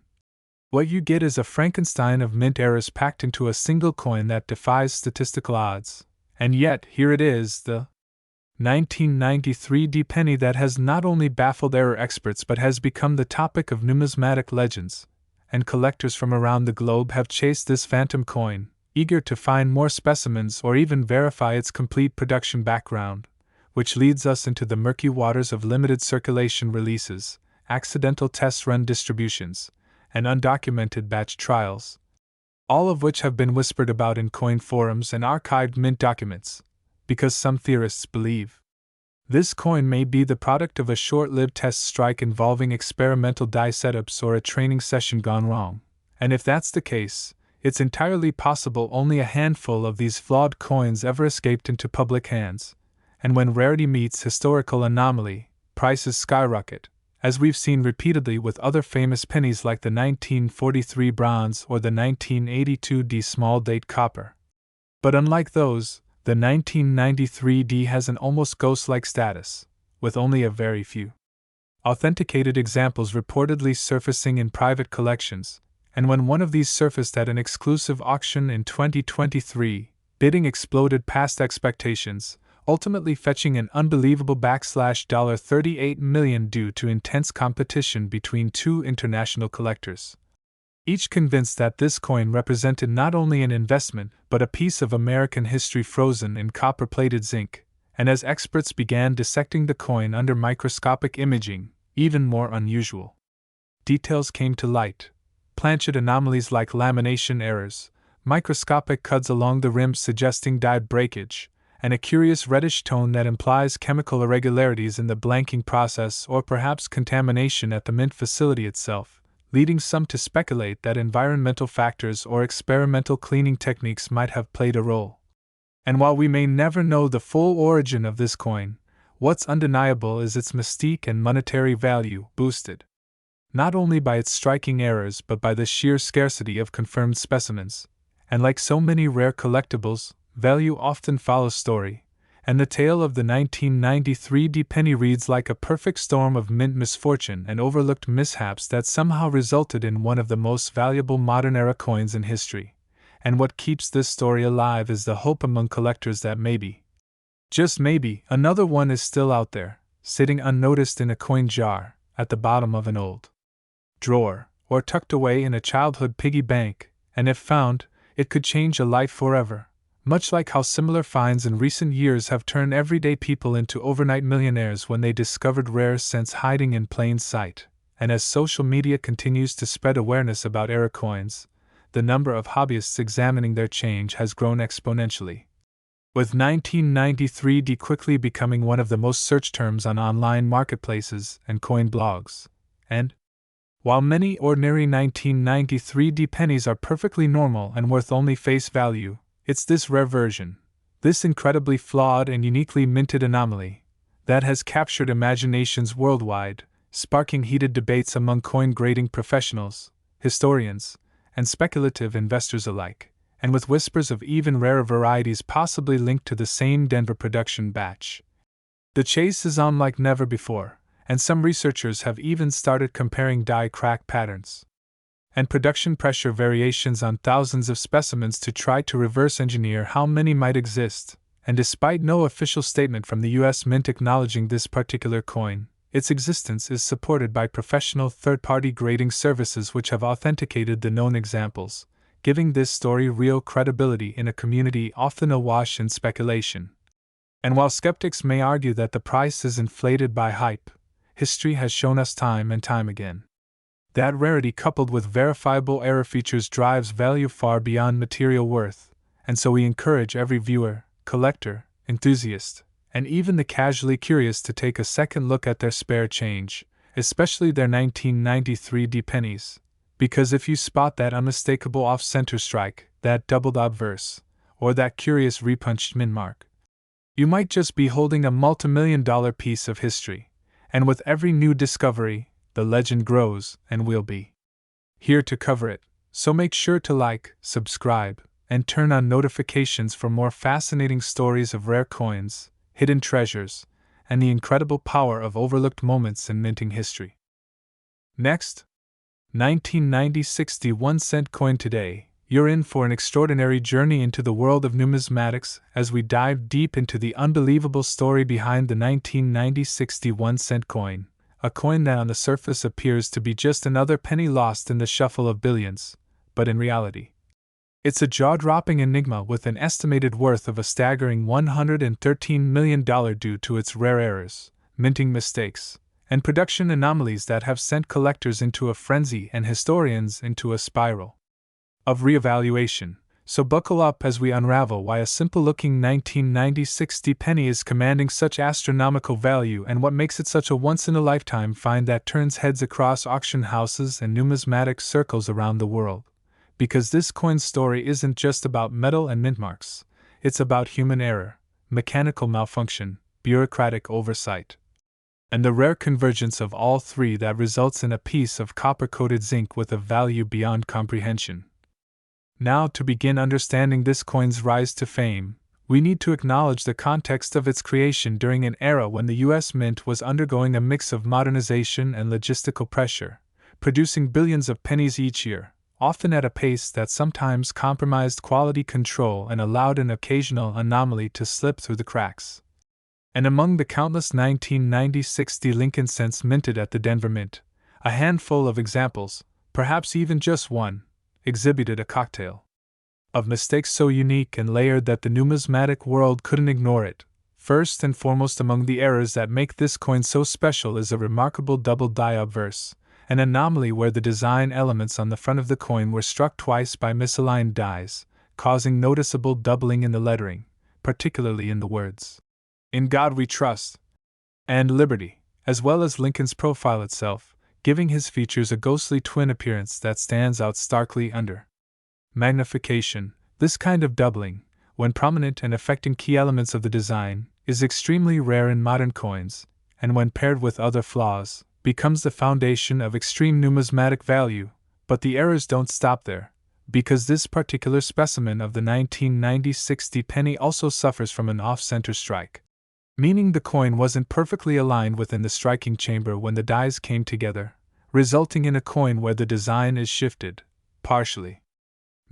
A: What you get is a Frankenstein of mint errors packed into a single coin that defies statistical odds, and yet here it is, the 1993D penny that has not only baffled error experts but has become the topic of numismatic legends, and collectors from around the globe have chased this phantom coin, eager to find more specimens or even verify its complete production background, which leads us into the murky waters of limited circulation releases, accidental test run distributions, and undocumented batch trials, all of which have been whispered about in coin forums and archived mint documents, because some theorists believe this coin may be the product of a short-lived test strike involving experimental die setups or a training session gone wrong. And if that's the case, it's entirely possible only a handful of these flawed coins ever escaped into public hands, and when rarity meets historical anomaly, prices skyrocket, as we've seen repeatedly with other famous pennies like the 1943 bronze or the 1982D small date copper. But unlike those, the 1993D has an almost ghost-like status, with only a very few authenticated examples reportedly surfacing in private collections, and when one of these surfaced at an exclusive auction in 2023, bidding exploded past expectations, ultimately fetching an unbelievable $38 million due to intense competition between two international collectors, each convinced that this coin represented not only an investment but a piece of American history frozen in copper-plated zinc. And as experts began dissecting the coin under microscopic imaging, even more unusual details came to light: planchet anomalies like lamination errors, microscopic cuts along the rim suggesting die breakage, and a curious reddish tone that implies chemical irregularities in the blanking process or perhaps contamination at the mint facility itself, leading some to speculate that environmental factors or experimental cleaning techniques might have played a role. And while we may never know the full origin of this coin, what's undeniable is its mystique and monetary value, boosted not only by its striking errors but by the sheer scarcity of confirmed specimens. And like so many rare collectibles, value often follows story, and the tale of the 1993D penny reads like a perfect storm of mint misfortune and overlooked mishaps that somehow resulted in one of the most valuable modern-era coins in history. And what keeps this story alive is the hope among collectors that maybe, just maybe, another one is still out there, sitting unnoticed in a coin jar, at the bottom of an old drawer, or tucked away in a childhood piggy bank, and if found, it could change a life forever, much like how similar finds in recent years have turned everyday people into overnight millionaires when they discovered rare scents hiding in plain sight. And as social media continues to spread awareness about error coins, the number of hobbyists examining their change has grown exponentially, with 1993D quickly becoming one of the most searched terms on online marketplaces and coin blogs. And while many ordinary 1993D pennies are perfectly normal and worth only face value, it's this rare version, this incredibly flawed and uniquely minted anomaly, that has captured imaginations worldwide, sparking heated debates among coin grading professionals, historians, and speculative investors alike, and with whispers of even rarer varieties possibly linked to the same Denver production batch. The chase is on like never before, and some researchers have even started comparing die crack patterns. and production pressure variations on thousands of specimens to try to reverse engineer how many might exist, and despite no official statement from the US Mint acknowledging this particular coin, its existence is supported by professional third-party grading services which have authenticated the known examples, giving this story real credibility in a community often awash in speculation. And while skeptics may argue that the price is inflated by hype, history has shown us time and time again that rarity coupled with verifiable error features drives value far beyond material worth, and so we encourage every viewer, collector, enthusiast, and even the casually curious to take a second look at their spare change, especially their 1993 pennies, because if you spot that unmistakable off-center strike, that doubled obverse, or that curious repunched mint mark, you might just be holding a multi-million-dollar piece of history, and with every new discovery, the legend grows and we'll be here to cover it, so make sure to like, subscribe, and turn on notifications for more fascinating stories of rare coins, hidden treasures, and the incredible power of overlooked moments in minting history. Next, 1990 61-cent coin today. You're in for an extraordinary journey into the world of numismatics as we dive deep into the unbelievable story behind the 1990 61-cent coin, a coin that on the surface appears to be just another penny lost in the shuffle of billions, but in reality, it's a jaw-dropping enigma with an estimated worth of a staggering $113 million due to its rare errors, minting mistakes, and production anomalies that have sent collectors into a frenzy and historians into a spiral of reevaluation. So buckle up as we unravel why a simple-looking 1990 60 penny is commanding such astronomical value and what makes it such a once-in-a-lifetime find that turns heads across auction houses and numismatic circles around the world. Because this coin's story isn't just about metal and mint marks, it's about human error, mechanical malfunction, bureaucratic oversight, and the rare convergence of all three that results in a piece of copper-coated zinc with a value beyond comprehension. Now, to begin understanding this coin's rise to fame, we need to acknowledge the context of its creation during an era when the US Mint was undergoing a mix of modernization and logistical pressure, producing billions of pennies each year, often at a pace that sometimes compromised quality control and allowed an occasional anomaly to slip through the cracks. And among the countless 1990 60 Lincoln cents minted at the Denver Mint, a handful of examples, perhaps even just one, exhibited a cocktail of mistakes so unique and layered that the numismatic world couldn't ignore it. First and foremost among the errors that make this coin so special is a remarkable double die obverse, an anomaly where the design elements on the front of the coin were struck twice by misaligned dies, causing noticeable doubling in the lettering, particularly in the words, "In God We Trust," and "Liberty," as well as Lincoln's profile itself, giving his features a ghostly twin appearance that stands out starkly under magnification. This kind of doubling, when prominent and affecting key elements of the design, is extremely rare in modern coins, and when paired with other flaws, becomes the foundation of extreme numismatic value. But the errors don't stop there, because this particular specimen of the 1990 60 penny also suffers from an off-center strike, meaning the coin wasn't perfectly aligned within the striking chamber when the dies came together, resulting in a coin where the design is shifted, partially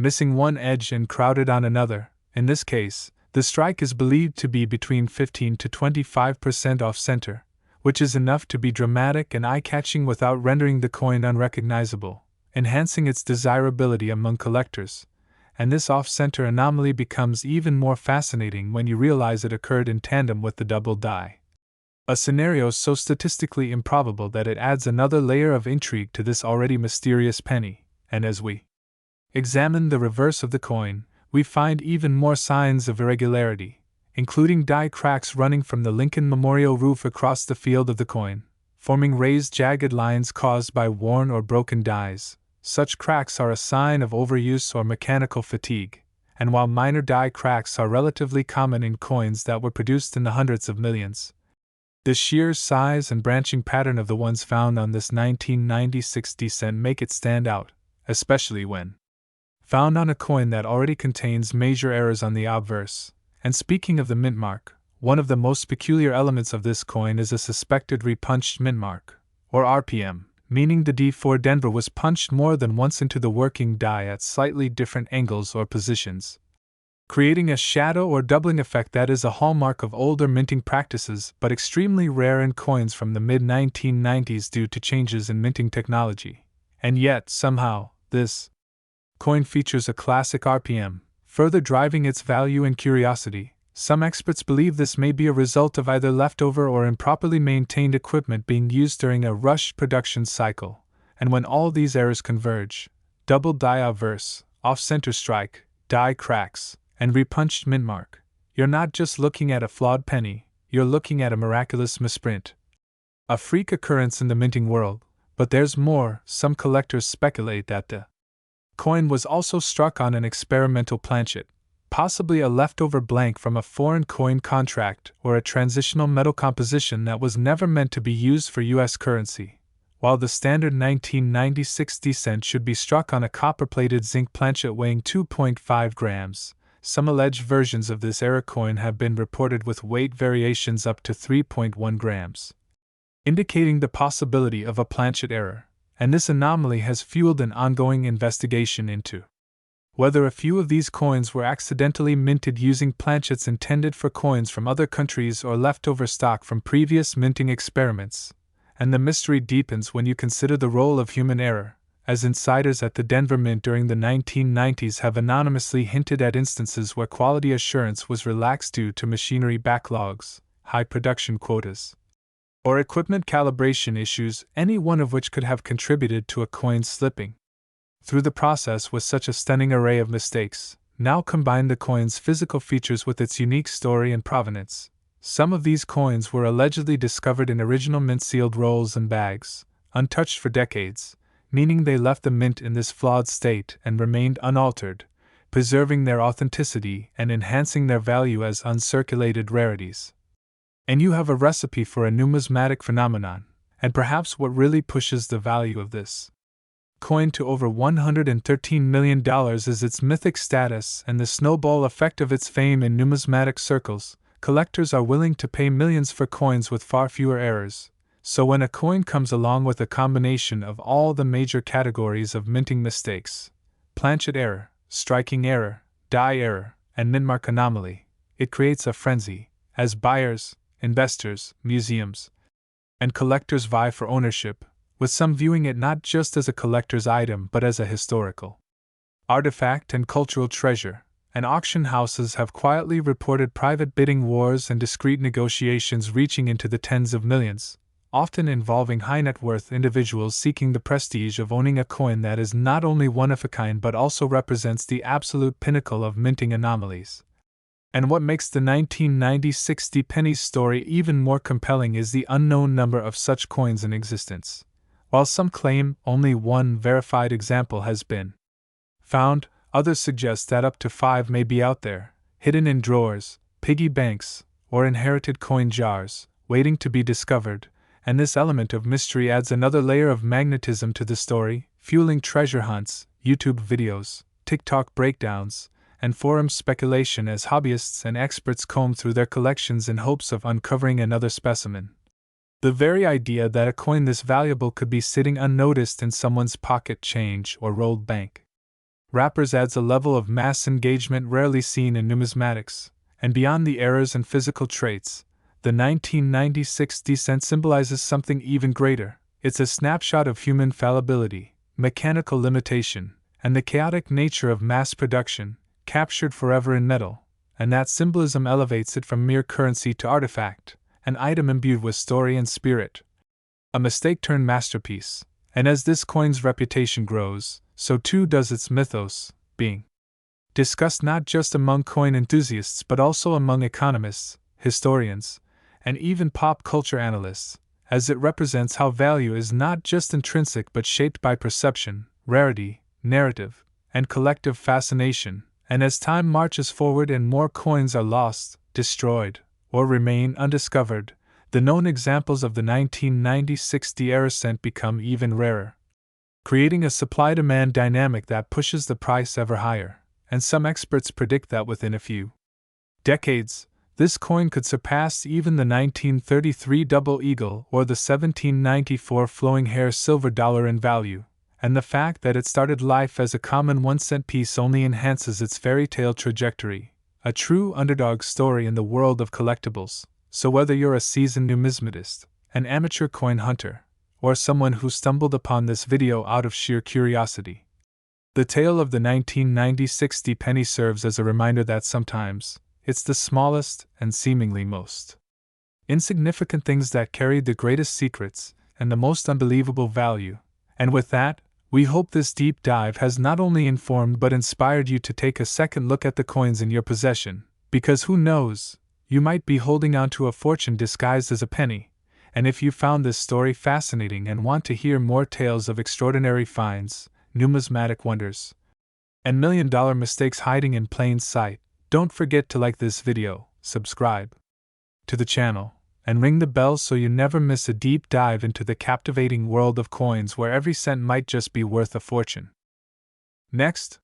A: missing one edge and crowded on another. In this case, the strike is believed to be between 15 to 25% off-center, which is enough to be dramatic and eye-catching without rendering the coin unrecognizable, enhancing its desirability among collectors. And this off-center anomaly becomes even more fascinating when you realize it occurred in tandem with the double die. A scenario so statistically improbable that it adds another layer of intrigue to this already mysterious penny. And as we examine the reverse of the coin, we find even more signs of irregularity, including die cracks running from the Lincoln Memorial roof across the field of the coin, forming raised jagged lines caused by worn or broken dies. Such cracks are a sign of overuse or mechanical fatigue, and while minor die cracks are relatively common in coins that were produced in the hundreds of millions, the sheer size and branching pattern of the ones found on this 1990 60 cent make it stand out, especially when found on a coin that already contains major errors on the obverse. And speaking of the mint mark, one of the most peculiar elements of this coin is a suspected repunched mint mark, or RPM, meaning the D4 Denver was punched more than once into the working die at slightly different angles or positions, creating a shadow or doubling effect that is a hallmark of older minting practices but extremely rare in coins from the mid-1990s due to changes in minting technology. And yet, somehow, this coin features a classic RPM, further driving its value and curiosity. Some experts believe this may be a result of either leftover or improperly maintained equipment being used during a rushed production cycle, and when all these errors converge, double die obverse, off-center strike, die cracks, and repunched mint mark, you're not just looking at a flawed penny, you're looking at a miraculous misprint. A freak occurrence in the minting world, but there's more. Some collectors speculate that the coin was also struck on an experimental planchet, possibly a leftover blank from a foreign coin contract or a transitional metal composition that was never meant to be used for U.S. currency, while the standard 1996 cent should be struck on a copper-plated zinc planchet weighing 2.5 grams. Some alleged versions of this era coin have been reported with weight variations up to 3.1 grams, indicating the possibility of a planchet error, and this anomaly has fueled an ongoing investigation into whether a few of these coins were accidentally minted using planchets intended for coins from other countries or leftover stock from previous minting experiments, and the mystery deepens when you consider the role of human error, as insiders at the Denver Mint during the 1990s have anonymously hinted at instances where quality assurance was relaxed due to machinery backlogs, high production quotas, or equipment calibration issues, any one of which could have contributed to a coin slipping through the process. With such a stunning array of mistakes, now combine the coin's physical features with its unique story and provenance. Some of these coins were allegedly discovered in original mint-sealed rolls and bags, untouched for decades, meaning they left the mint in this flawed state and remained unaltered, preserving their authenticity and enhancing their value as uncirculated rarities. And you have a recipe for a numismatic phenomenon, and perhaps what really pushes the value of this coin to over $113 million is its mythic status and the snowball effect of its fame in numismatic circles. Collectors are willing to pay millions for coins with far fewer errors, so when a coin comes along with a combination of all the major categories of minting mistakes, planchet error, striking error, die error, and mintmark anomaly, it creates a frenzy, as buyers, investors, museums, and collectors vie for ownership, with some viewing it not just as a collector's item but as a historical artifact and cultural treasure. And auction houses have quietly reported private bidding wars and discreet negotiations reaching into the tens of millions, often involving high-net-worth individuals seeking the prestige of owning a coin that is not only one of a kind but also represents the absolute pinnacle of minting anomalies. And what makes the 1996 Pennies story even more compelling is the unknown number of such coins in existence. While some claim only one verified example has been found, others suggest that up to 5 may be out there, hidden in drawers, piggy banks, or inherited coin jars, waiting to be discovered, and this element of mystery adds another layer of magnetism to the story, fueling treasure hunts, YouTube videos, TikTok breakdowns, and forum speculation as hobbyists and experts comb through their collections in hopes of uncovering another specimen. The very idea that a coin this valuable could be sitting unnoticed in someone's pocket change or rolled bank wrappers adds a level of mass engagement rarely seen in numismatics, and beyond the errors and physical traits, the 1996 cent symbolizes something even greater. It's a snapshot of human fallibility, mechanical limitation, and the chaotic nature of mass production, captured forever in metal, and that symbolism elevates it from mere currency to artifact, an item imbued with story and spirit. A mistake-turned masterpiece, and as this coin's reputation grows, so too does its mythos, being discussed not just among coin enthusiasts but also among economists, historians, and even pop culture analysts, as it represents how value is not just intrinsic but shaped by perception, rarity, narrative, and collective fascination. And as time marches forward and more coins are lost, destroyed, or remain undiscovered, the known examples of the 1996 era cent become even rarer, creating a supply-demand dynamic that pushes the price ever higher, and some experts predict that within a few decades, This coin could surpass even the 1933 double eagle or the 1794 flowing hair silver dollar in value, and the fact that it started life as a common 1-cent piece only enhances its fairy tale trajectory, a true underdog story in the world of collectibles. So whether you're a seasoned numismatist, an amateur coin hunter, or someone who stumbled upon this video out of sheer curiosity, the tale of the 1990 penny serves as a reminder that sometimes it's the smallest and seemingly most insignificant things that carry the greatest secrets and the most unbelievable value. And with that, we hope this deep dive has not only informed but inspired you to take a second look at the coins in your possession, because who knows, you might be holding on to a fortune disguised as a penny. And if you found this story fascinating and want to hear more tales of extraordinary finds, numismatic wonders, and million-dollar mistakes hiding in plain sight, don't forget to like this video, subscribe to the channel, and ring the bell so you never miss a deep dive into the captivating world of coins where every cent might just be worth a fortune. Next,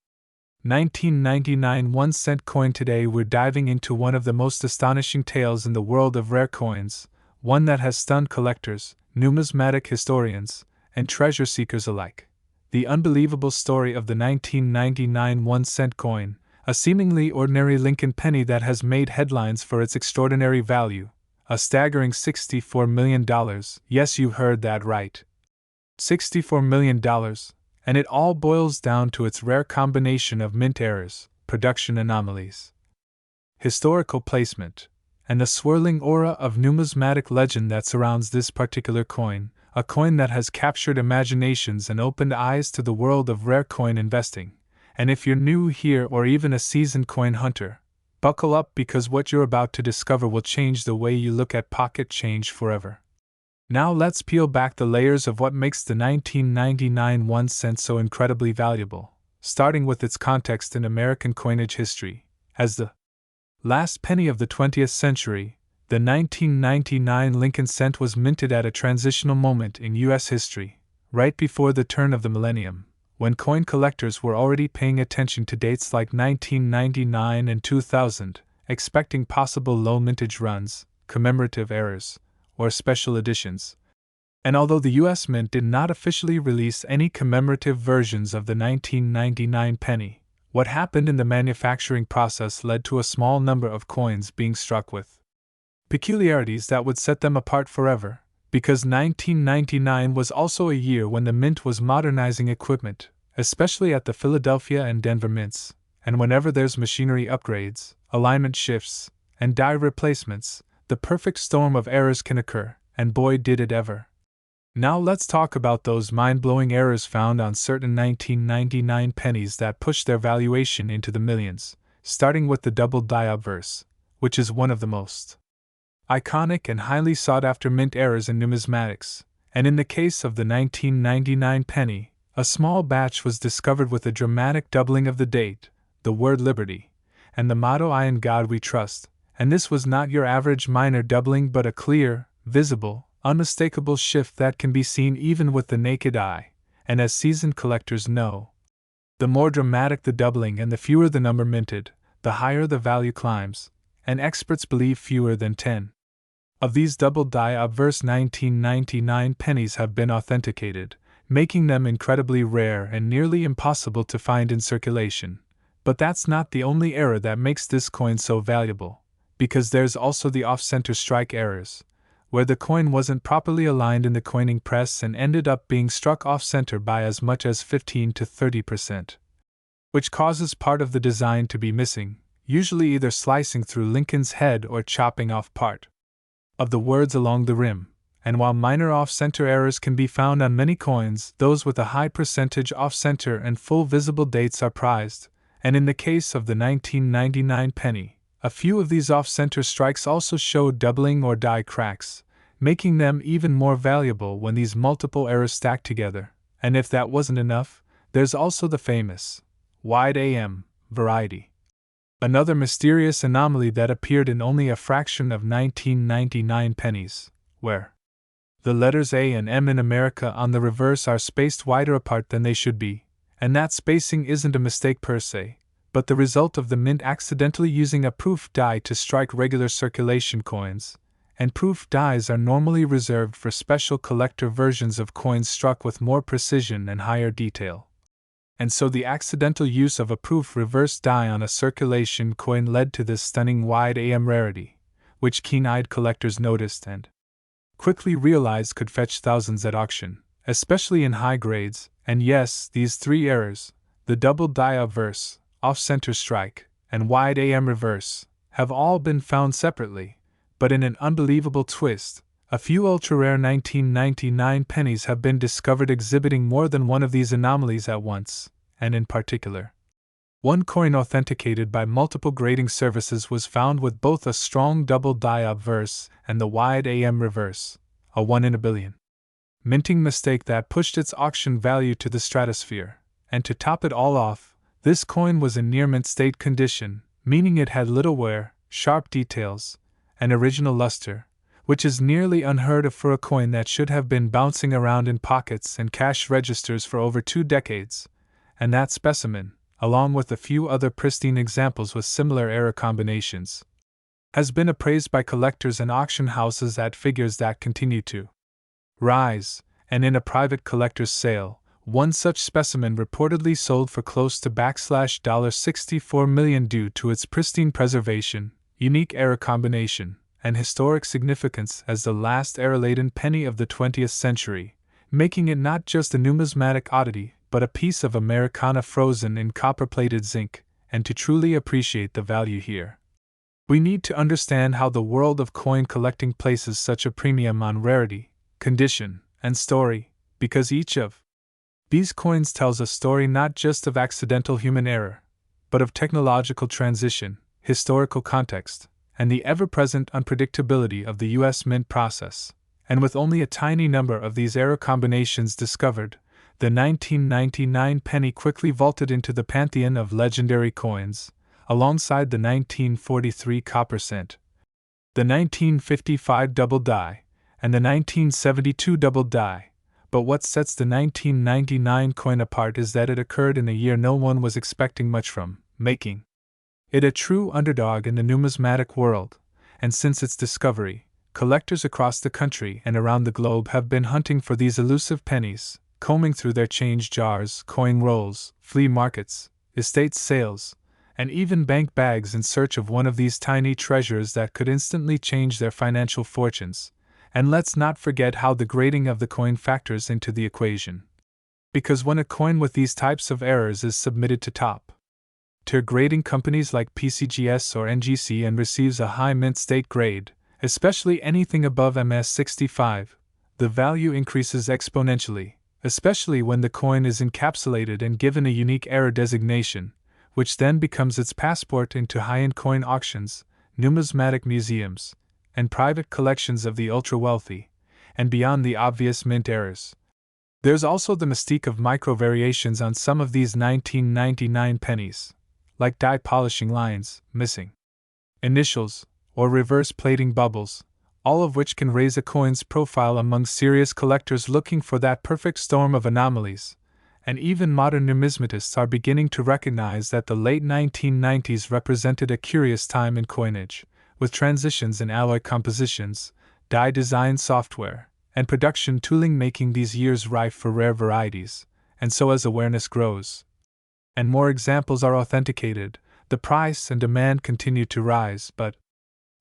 A: 1999 1-cent coin. Today we're diving into one of the most astonishing tales in the world of rare coins, one that has stunned collectors, numismatic historians, and treasure seekers alike. The unbelievable story of the 1999 1-cent coin, a seemingly ordinary Lincoln penny that has made headlines for its extraordinary value, a staggering $64 million. Yes, you heard that right. $64 million, and it all boils down to its rare combination of mint errors, production anomalies, historical placement, and the swirling aura of numismatic legend that surrounds this particular coin, a coin that has captured imaginations and opened eyes to the world of rare coin investing. And if you're new here or even a seasoned coin hunter, buckle up because what you're about to discover will change the way you look at pocket change forever. Now let's peel back the layers of what makes the 1999 1-cent so incredibly valuable, starting with its context in American coinage history. As the last penny of the 20th century, the 1999 Lincoln cent was minted at a transitional moment in U.S. history, right before the turn of the millennium, when coin collectors were already paying attention to dates like 1999 and 2000, expecting possible low mintage runs, commemorative errors, or special editions. And although the U.S. Mint did not officially release any commemorative versions of the 1999 penny, what happened in the manufacturing process led to a small number of coins being struck with peculiarities that would set them apart forever. Because 1999 was also a year when the Mint was modernizing equipment, especially at the Philadelphia and Denver mints, and whenever there's machinery upgrades, alignment shifts, and die replacements, the perfect storm of errors can occur, and boy did it ever. Now let's talk about those mind-blowing errors found on certain 1999 pennies that pushed their valuation into the millions, starting with the double die obverse, which is one of the most iconic and highly sought-after mint errors in numismatics, and in the case of the 1999 penny, a small batch was discovered with a dramatic doubling of the date, the word liberty, and the motto "I in God we trust," and this was not your average minor doubling but a clear, visible, unmistakable shift that can be seen even with the naked eye, and as seasoned collectors know, the more dramatic the doubling and the fewer the number minted, the higher the value climbs, and experts believe fewer than 10 of these double die obverse 1999 pennies have been authenticated, making them incredibly rare and nearly impossible to find in circulation. But that's not the only error that makes this coin so valuable, because there's also the off-center strike errors, where the coin wasn't properly aligned in the coining press and ended up being struck off-center by as much as 15 to 30%, which causes part of the design to be missing, usually either slicing through Lincoln's head or chopping off part of the words along the rim. And while minor off-center errors can be found on many coins, those with a high percentage off-center and full visible dates are prized, and in the case of the 1999 penny, a few of these off-center strikes also showed doubling or die cracks, making them even more valuable when these multiple errors stack together. And if that wasn't enough, there's also the famous wide AM variety, another mysterious anomaly that appeared in only a fraction of 1999 pennies, where the letters A and M in America on the reverse are spaced wider apart than they should be, and that spacing isn't a mistake per se, but the result of the mint accidentally using a proof die to strike regular circulation coins, and proof dies are normally reserved for special collector versions of coins struck with more precision and higher detail. And so the accidental use of a proof reverse die on a circulation coin led to this stunning wide AM rarity, which keen-eyed collectors noticed and quickly realized could fetch thousands at auction, especially in high grades. And yes, these three errors, the double die obverse, off-center strike, and wide AM reverse, have all been found separately, but in an unbelievable twist, a few ultra-rare 1999 pennies have been discovered exhibiting more than one of these anomalies at once, and in particular, one coin authenticated by multiple grading services was found with both a strong double die obverse and the wide AM reverse, a 1 in a billion minting mistake that pushed its auction value to the stratosphere. And to top it all off, this coin was in near mint state condition, meaning it had little wear, sharp details, and original luster, which is nearly unheard of for a coin that should have been bouncing around in pockets and cash registers for over 2 decades, and that specimen, along with a few other pristine examples with similar error combinations, has been appraised by collectors and auction houses at figures that continue to rise, and in a private collector's sale, one such specimen reportedly sold for close to $64 million due to its pristine preservation, unique error combination, and historic significance as the last error-laden penny of the 20th century, making it not just a numismatic oddity but a piece of Americana frozen in copper-plated zinc. And to truly appreciate the value here, we need to understand how the world of coin collecting places such a premium on rarity, condition, and story, because each of these coins tells a story not just of accidental human error, but of technological transition, historical context, and the ever-present unpredictability of the U.S. mint process. And with only a tiny number of these error combinations discovered, the 1999 penny quickly vaulted into the pantheon of legendary coins, alongside the 1943 copper cent, the 1955 double die, and the 1972 double die. But what sets the 1999 coin apart is that it occurred in a year no one was expecting much from, making it a true underdog in the numismatic world. And since its discovery, collectors across the country and around the globe have been hunting for these elusive pennies, combing through their change jars, coin rolls, flea markets, estate sales, and even bank bags in search of one of these tiny treasures that could instantly change their financial fortunes. And let's not forget how the grading of the coin factors into the equation. Because when a coin with these types of errors is submitted to top-tier grading companies like PCGS or NGC and receives a high mint state grade, especially anything above MS65, the value increases exponentially, especially when the coin is encapsulated and given a unique error designation, which then becomes its passport into high-end coin auctions, numismatic museums, and private collections of the ultra-wealthy. And beyond the obvious mint errors, there's also the mystique of micro-variations on some of these 1999 pennies, like die polishing lines, missing initials, or reverse plating bubbles, all of which can raise a coin's profile among serious collectors looking for that perfect storm of anomalies. And even modern numismatists are beginning to recognize that the late 1990s represented a curious time in coinage, with transitions in alloy compositions, die design software, and production tooling making these years rife for rare varieties. And so as awareness grows, and more examples are authenticated, the price and demand continue to rise. But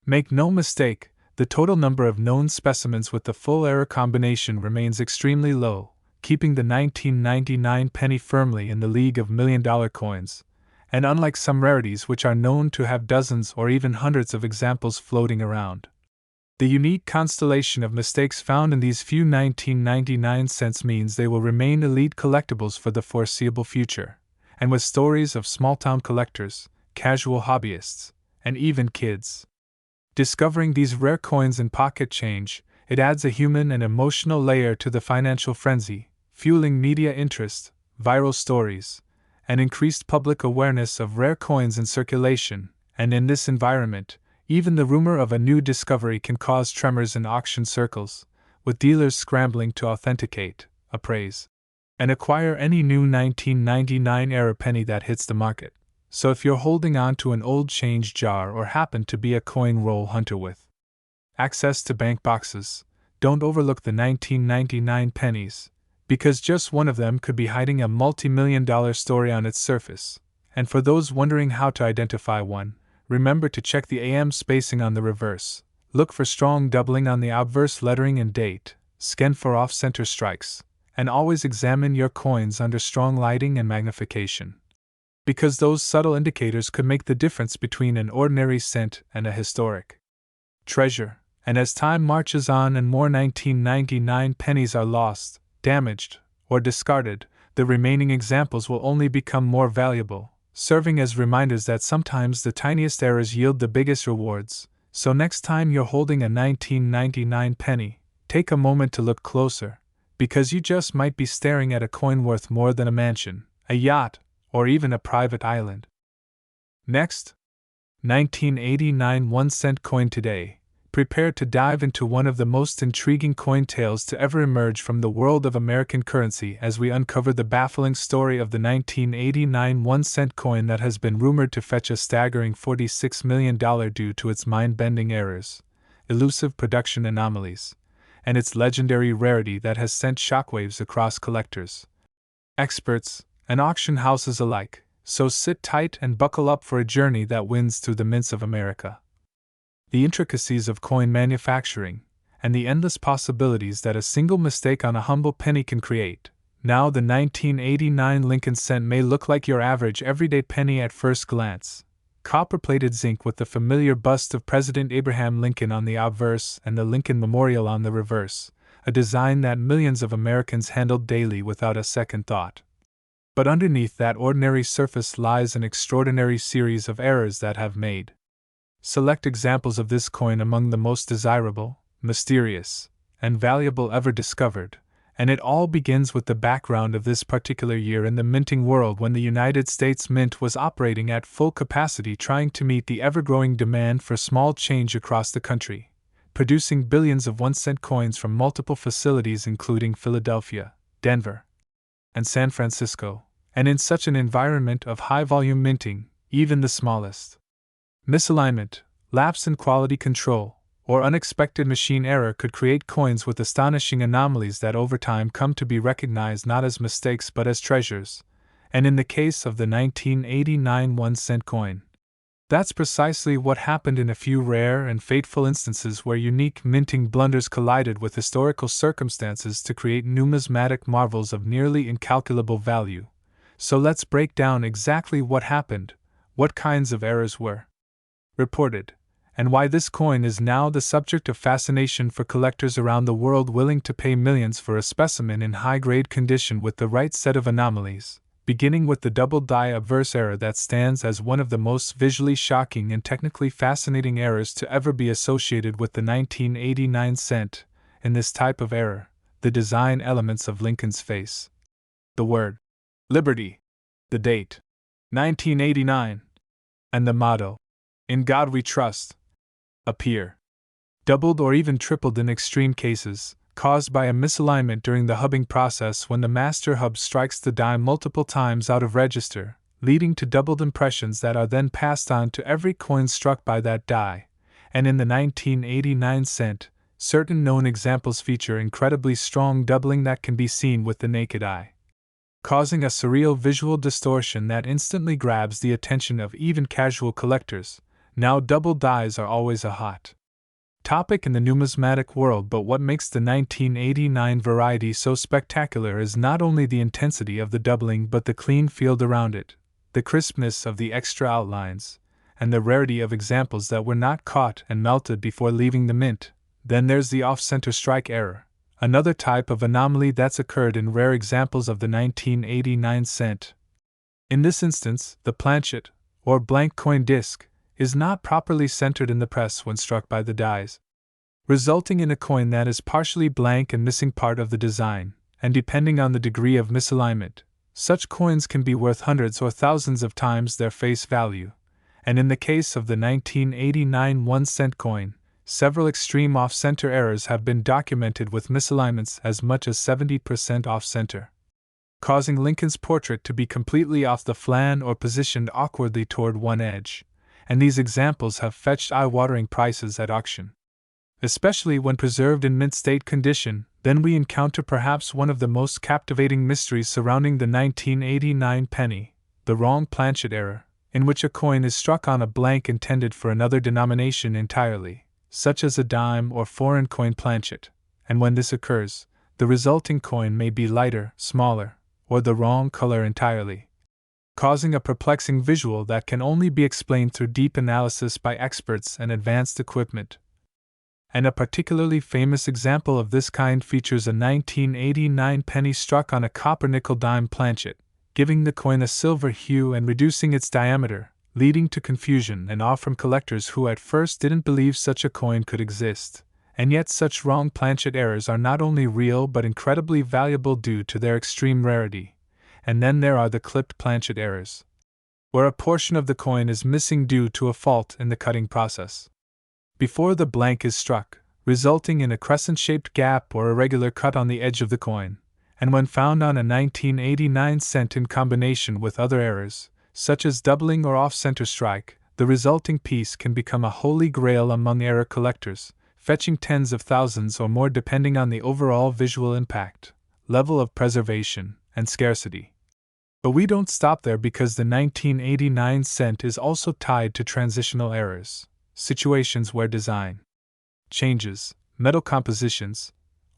A: make no mistake, the total number of known specimens with the full error combination remains extremely low, keeping the 1999 penny firmly in the league of million-dollar coins. And unlike some rarities which are known to have dozens or even hundreds of examples floating around, the unique constellation of mistakes found in these few 1999 cents means they will remain elite collectibles for the foreseeable future. And with stories of small-town collectors, casual hobbyists, and even kids discovering these rare coins in pocket change, it adds a human and emotional layer to the financial frenzy, fueling media interest, viral stories, and increased public awareness of rare coins in circulation. And in this environment, even the rumor of a new discovery can cause tremors in auction circles, with dealers scrambling to authenticate, appraise, and acquire any new 1999 era penny that hits the market. so if you're holding on to an old change jar or happen to be a coin roll hunter with access to bank boxes, don't overlook the 1999 pennies, because just one of them could be hiding a multi-million-dollar story on its surface. And for those wondering how to identify one, remember to check the AM spacing on the reverse, look for strong doubling on the obverse lettering and date, scan for off-center strikes, and always examine your coins under strong lighting and magnification, because those subtle indicators could make the difference between an ordinary cent and a historic treasure. And as time marches on and more 1999 pennies are lost, damaged, or discarded, the remaining examples will only become more valuable, serving as reminders that sometimes the tiniest errors yield the biggest rewards. So next time you're holding a 1999 penny, take a moment to look closer, because you just might be staring at a coin worth more than a mansion, a yacht, or even a private island. Next, 1989 1-cent coin today. Prepare to dive into one of the most intriguing coin tales to ever emerge from the world of American currency as we uncover the baffling story of the 1989 1-cent coin that has been rumored to fetch a staggering $46 million due to its mind-bending errors, elusive production anomalies, and its legendary rarity that has sent shockwaves across collectors, experts, and auction houses alike. So sit tight and buckle up for a journey that winds through the mints of America. The intricacies of coin manufacturing, and the endless possibilities that a single mistake on a humble penny can create. Now, the 1989 Lincoln cent may look like your average everyday penny at first glance. Copper-plated zinc with the familiar bust of President Abraham Lincoln on the obverse and the Lincoln Memorial on the reverse, a design that millions of Americans handled daily without a second thought. But underneath that ordinary surface lies an extraordinary series of errors that have made select examples of this coin among the most desirable, mysterious, and valuable ever discovered, and it all begins with the background of this particular year in the minting world when the United States Mint was operating at full capacity trying to meet the ever-growing demand for small change across the country, producing billions of 1-cent coins from multiple facilities including Philadelphia, Denver, and San Francisco, and in such an environment of high-volume minting, even the smallest misalignment, lapse in quality control, or unexpected machine error could create coins with astonishing anomalies that over time come to be recognized not as mistakes but as treasures, and in the case of the 1989 1-cent coin, that's precisely what happened in a few rare and fateful instances where unique minting blunders collided with historical circumstances to create numismatic marvels of nearly incalculable value. So let's break down exactly what happened, what kinds of errors were reported, and why this coin is now the subject of fascination for collectors around the world willing to pay millions for a specimen in high-grade condition with the right set of anomalies, beginning with the double die obverse error that stands as one of the most visually shocking and technically fascinating errors to ever be associated with the 1989 cent. In this type of error, the design elements of Lincoln's face, the word Liberty, the date 1989, and the motto In God We Trust, appear doubled or even tripled in extreme cases, caused by a misalignment during the hubbing process when the master hub strikes the die multiple times out of register, leading to doubled impressions that are then passed on to every coin struck by that die. And in the 1989 cent, certain known examples feature incredibly strong doubling that can be seen with the naked eye, causing a surreal visual distortion that instantly grabs the attention of even casual collectors. Now, double dies are always a hot topic in the numismatic world, but what makes the 1989 variety so spectacular is not only the intensity of the doubling but the clean field around it, the crispness of the extra outlines, and the rarity of examples that were not caught and melted before leaving the mint. Then there's the off-center strike error, another type of anomaly that's occurred in rare examples of the 1989 cent. In this instance, the planchet, or blank coin disc, is not properly centered in the press when struck by the dies, resulting in a coin that is partially blank and missing part of the design, and depending on the degree of misalignment, such coins can be worth hundreds or thousands of times their face value, and in the case of the 1989 1-cent coin, several extreme off-center errors have been documented with misalignments as much as 70% off-center. causing Lincoln's portrait to be completely off the flan or positioned awkwardly toward one edge, and these examples have fetched eye-watering prices at auction. Especially when preserved in mint state condition, then we encounter perhaps one of the most captivating mysteries surrounding the 1989 penny, the wrong planchet error, in which a coin is struck on a blank intended for another denomination entirely, such as a dime or foreign coin planchet, and when this occurs, the resulting coin may be lighter, smaller, or the wrong color entirely, causing a perplexing visual that can only be explained through deep analysis by experts and advanced equipment. And a particularly famous example of this kind features a 1989 penny struck on a copper-nickel dime planchet, giving the coin a silver hue and reducing its diameter, leading to confusion and awe from collectors who at first didn't believe such a coin could exist. And yet such wrong planchet errors are not only real but incredibly valuable due to their extreme rarity. And then there are the clipped planchet errors, where a portion of the coin is missing due to a fault in the cutting process before the blank is struck, resulting in a crescent-shaped gap or irregular cut on the edge of the coin, and when found on a 1989 cent in combination with other errors, such as doubling or off-center strike, the resulting piece can become a holy grail among error collectors, fetching tens of thousands or more depending on the overall visual impact, level of preservation, and scarcity. But we don't stop there because the 1989 cent is also tied to transitional errors, situations where design changes, metal compositions,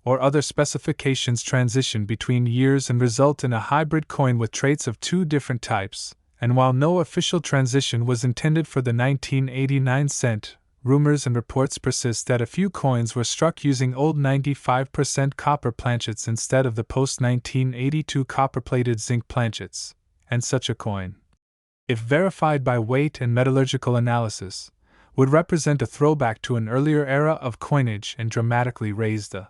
A: or other specifications transition between years and result in a hybrid coin with traits of two different types, and while no official transition was intended for the 1989 cent, rumors and reports persist that a few coins were struck using old 95% copper planchets instead of the post-1982 copper-plated zinc planchets, and such a coin, if verified by weight and metallurgical analysis, would represent a throwback to an earlier era of coinage and dramatically raise the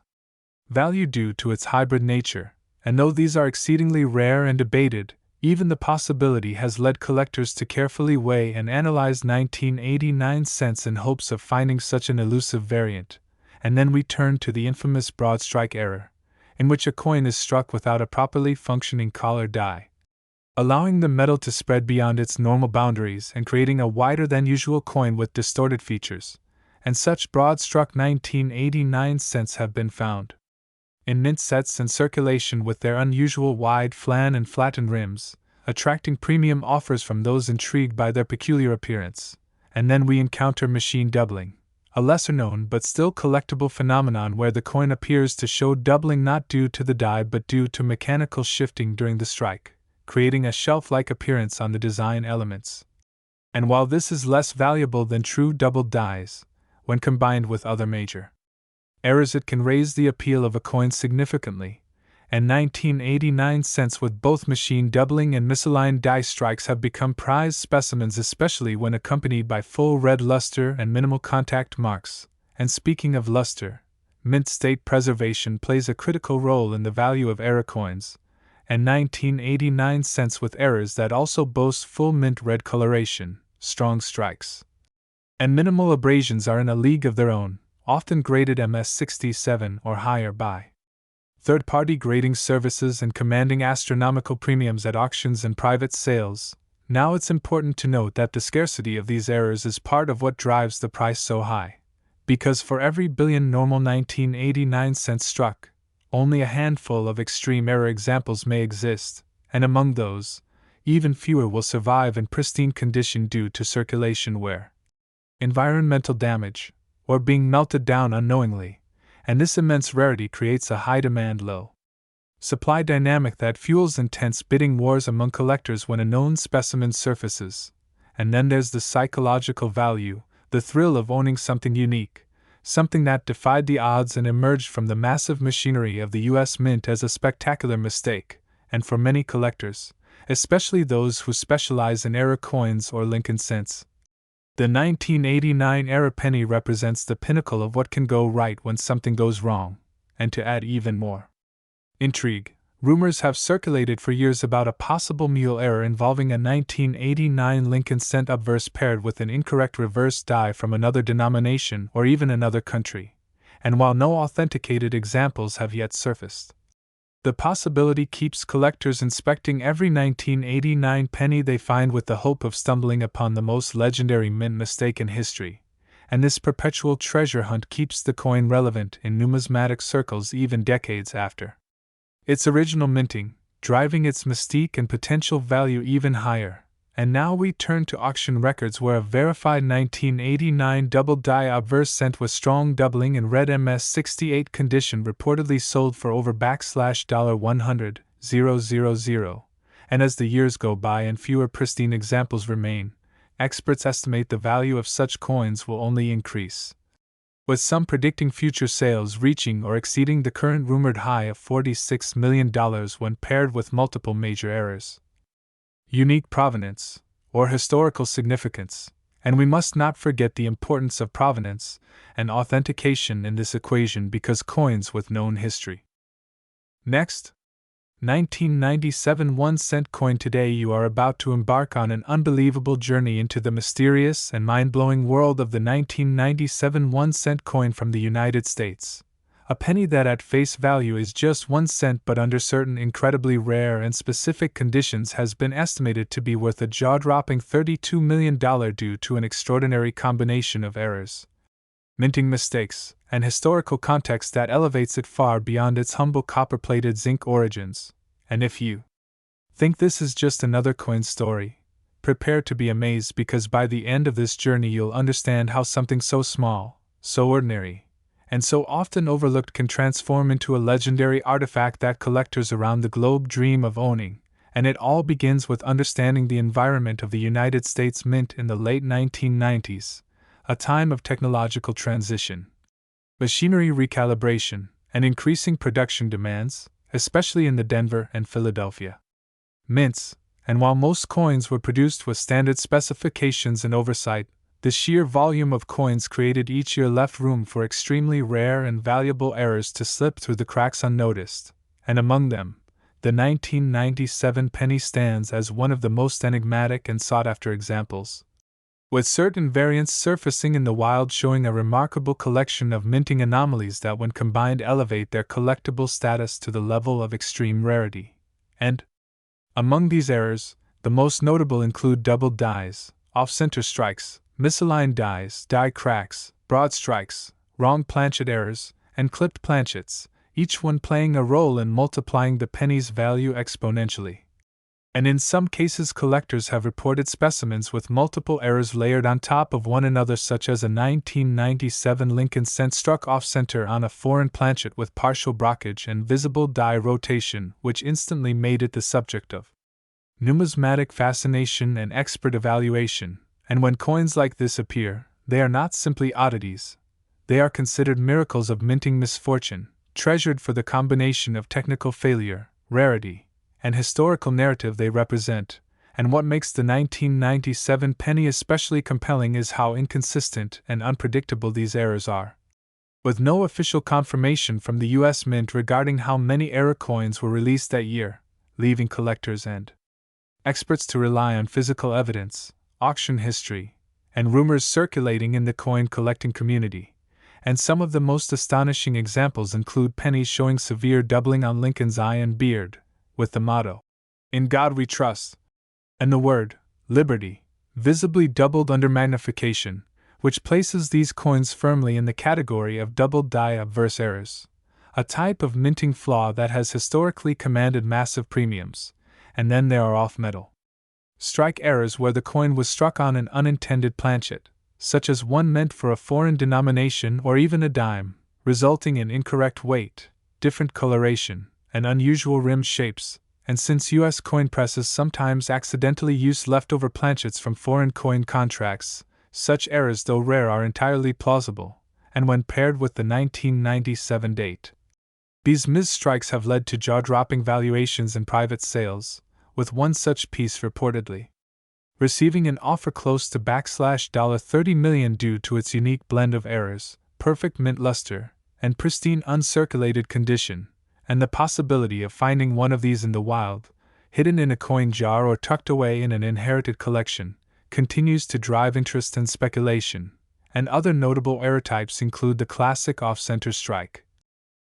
A: value due to its hybrid nature, and though these are exceedingly rare and debated, even the possibility has led collectors to carefully weigh and analyze 1989 cents in hopes of finding such an elusive variant, and then we turn to the infamous broad strike error, in which a coin is struck without a properly functioning collar die, allowing the metal to spread beyond its normal boundaries and creating a wider than usual coin with distorted features, and such broad-struck 1989 cents have been found in mint sets in circulation with their unusual wide flan and flattened rims, attracting premium offers from those intrigued by their peculiar appearance. And then we encounter machine doubling, a lesser-known but still collectible phenomenon where the coin appears to show doubling not due to the die but due to mechanical shifting during the strike, creating a shelf-like appearance on the design elements. And while this is less valuable than true doubled dies, when combined with other major errors it can raise the appeal of a coin significantly, and 1989 cents with both machine doubling and misaligned die strikes have become prized specimens, especially when accompanied by full red luster and minimal contact marks. And speaking of luster, mint state preservation plays a critical role in the value of error coins, and 1989 cents with errors that also boast full mint red coloration, strong strikes, and minimal abrasions are in a league of their own, often graded MS67 or higher by third-party grading services and commanding astronomical premiums at auctions and private sales. Now it's important to note that the scarcity of these errors is part of what drives the price so high, because for every billion normal 1989 cents struck, only a handful of extreme error examples may exist, and among those, even fewer will survive in pristine condition due to circulation wear, environmental damage, or being melted down unknowingly, and this immense rarity creates a high-demand, low-supply dynamic that fuels intense bidding wars among collectors when a known specimen surfaces. And then there's the psychological value, the thrill of owning something unique, something that defied the odds and emerged from the massive machinery of the U.S. Mint as a spectacular mistake, and for many collectors, especially those who specialize in error coins or Lincoln cents, the 1989 error penny represents the pinnacle of what can go right when something goes wrong. And to add even more intrigue, rumors have circulated for years about a possible mule error involving a 1989 Lincoln cent obverse paired with an incorrect reverse die from another denomination or even another country, and while no authenticated examples have yet surfaced, The possibility keeps collectors inspecting every 1989 penny they find with the hope of stumbling upon the most legendary mint mistake in history, and this perpetual treasure hunt keeps the coin relevant in numismatic circles even decades after its original minting, driving its mystique and potential value even higher. And now we turn to auction records where a verified 1989 double-die obverse cent with strong doubling in red MS68 condition reportedly sold for over $100,000, and as the years go by and fewer pristine examples remain, experts estimate the value of such coins will only increase, with some predicting future sales reaching or exceeding the current rumored high of $46 million when paired with multiple major errors. Unique provenance, or historical significance, and we must not forget the importance of provenance and authentication in this equation because coins with known history. Next, 1997 1-cent coin. Today you are about to embark on an unbelievable journey into the mysterious and mind-blowing world of the 1997 1-cent coin from the United States. A penny that at face value is just 1 cent but under certain incredibly rare and specific conditions has been estimated to be worth a jaw-dropping $32 million due to an extraordinary combination of errors, minting mistakes, and historical context that elevates it far beyond its humble copper-plated zinc origins. And if you think this is just another coin story, prepare to be amazed because by the end of this journey you'll understand how something so small, so ordinary, and so often overlooked can transform into a legendary artifact that collectors around the globe dream of owning, and it all begins with understanding the environment of the United States Mint in the late 1990s, a time of technological transition, machinery recalibration, and increasing production demands, especially in the Denver and Philadelphia mints, and while most coins were produced with standard specifications and oversight, the sheer volume of coins created each year left room for extremely rare and valuable errors to slip through the cracks unnoticed, and among them, the 1997 penny stands as one of the most enigmatic and sought-after examples, with certain variants surfacing in the wild showing a remarkable collection of minting anomalies that when combined elevate their collectible status to the level of extreme rarity. And among these errors, the most notable include double dies, off-center strikes, misaligned dies, die cracks, broad strikes, wrong planchet errors, and clipped planchets, each one playing a role in multiplying the penny's value exponentially. And in some cases collectors have reported specimens with multiple errors layered on top of one another, such as a 1997 Lincoln cent struck off-center on a foreign planchet with partial brockage and visible die rotation, which instantly made it the subject of numismatic fascination and expert evaluation. And when coins like this appear, they are not simply oddities. They are considered miracles of minting misfortune, treasured for the combination of technical failure, rarity, and historical narrative they represent. And what makes the 1997 penny especially compelling is how inconsistent and unpredictable these errors are. With no official confirmation from the U.S. Mint regarding how many error coins were released that year, leaving collectors and experts to rely on physical evidence, auction history, and rumors circulating in the coin collecting community. And some of the most astonishing examples include pennies showing severe doubling on Lincoln's eye and beard, with the motto, "In God We Trust," and the word, "Liberty," visibly doubled under magnification, which places these coins firmly in the category of double-die obverse errors, a type of minting flaw that has historically commanded massive premiums. And then there are off-metal strike errors where the coin was struck on an unintended planchet, such as one meant for a foreign denomination or even a dime, resulting in incorrect weight, different coloration, and unusual rim shapes. And since U.S. coin presses sometimes accidentally use leftover planchets from foreign coin contracts, such errors, though rare, are entirely plausible, and when paired with the 1997 date, these misstrikes have led to jaw-dropping valuations in private sales, with one such piece reportedly receiving an offer close to $30 million due to its unique blend of errors, perfect mint luster, and pristine uncirculated condition, and the possibility of finding one of these in the wild, hidden in a coin jar or tucked away in an inherited collection, continues to drive interest and speculation. And other notable error types include the classic off-center strike,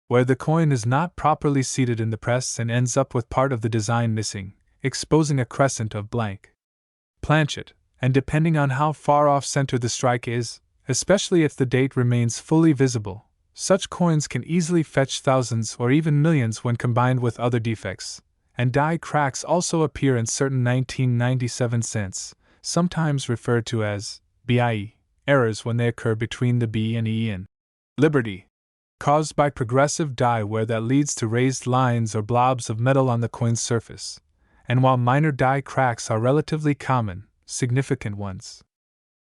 A: where the coin is not properly seated in the press and ends up with part of the design missing, exposing a crescent of blank planchet, and depending on how far off center the strike is, especially if the date remains fully visible, such coins can easily fetch thousands or even millions when combined with other defects, and die cracks also appear in certain 1997 cents, sometimes referred to as BIE, errors when they occur between the B and E in Liberty, caused by progressive die wear that leads to raised lines or blobs of metal on the coin's surface. And while minor die cracks are relatively common, significant ones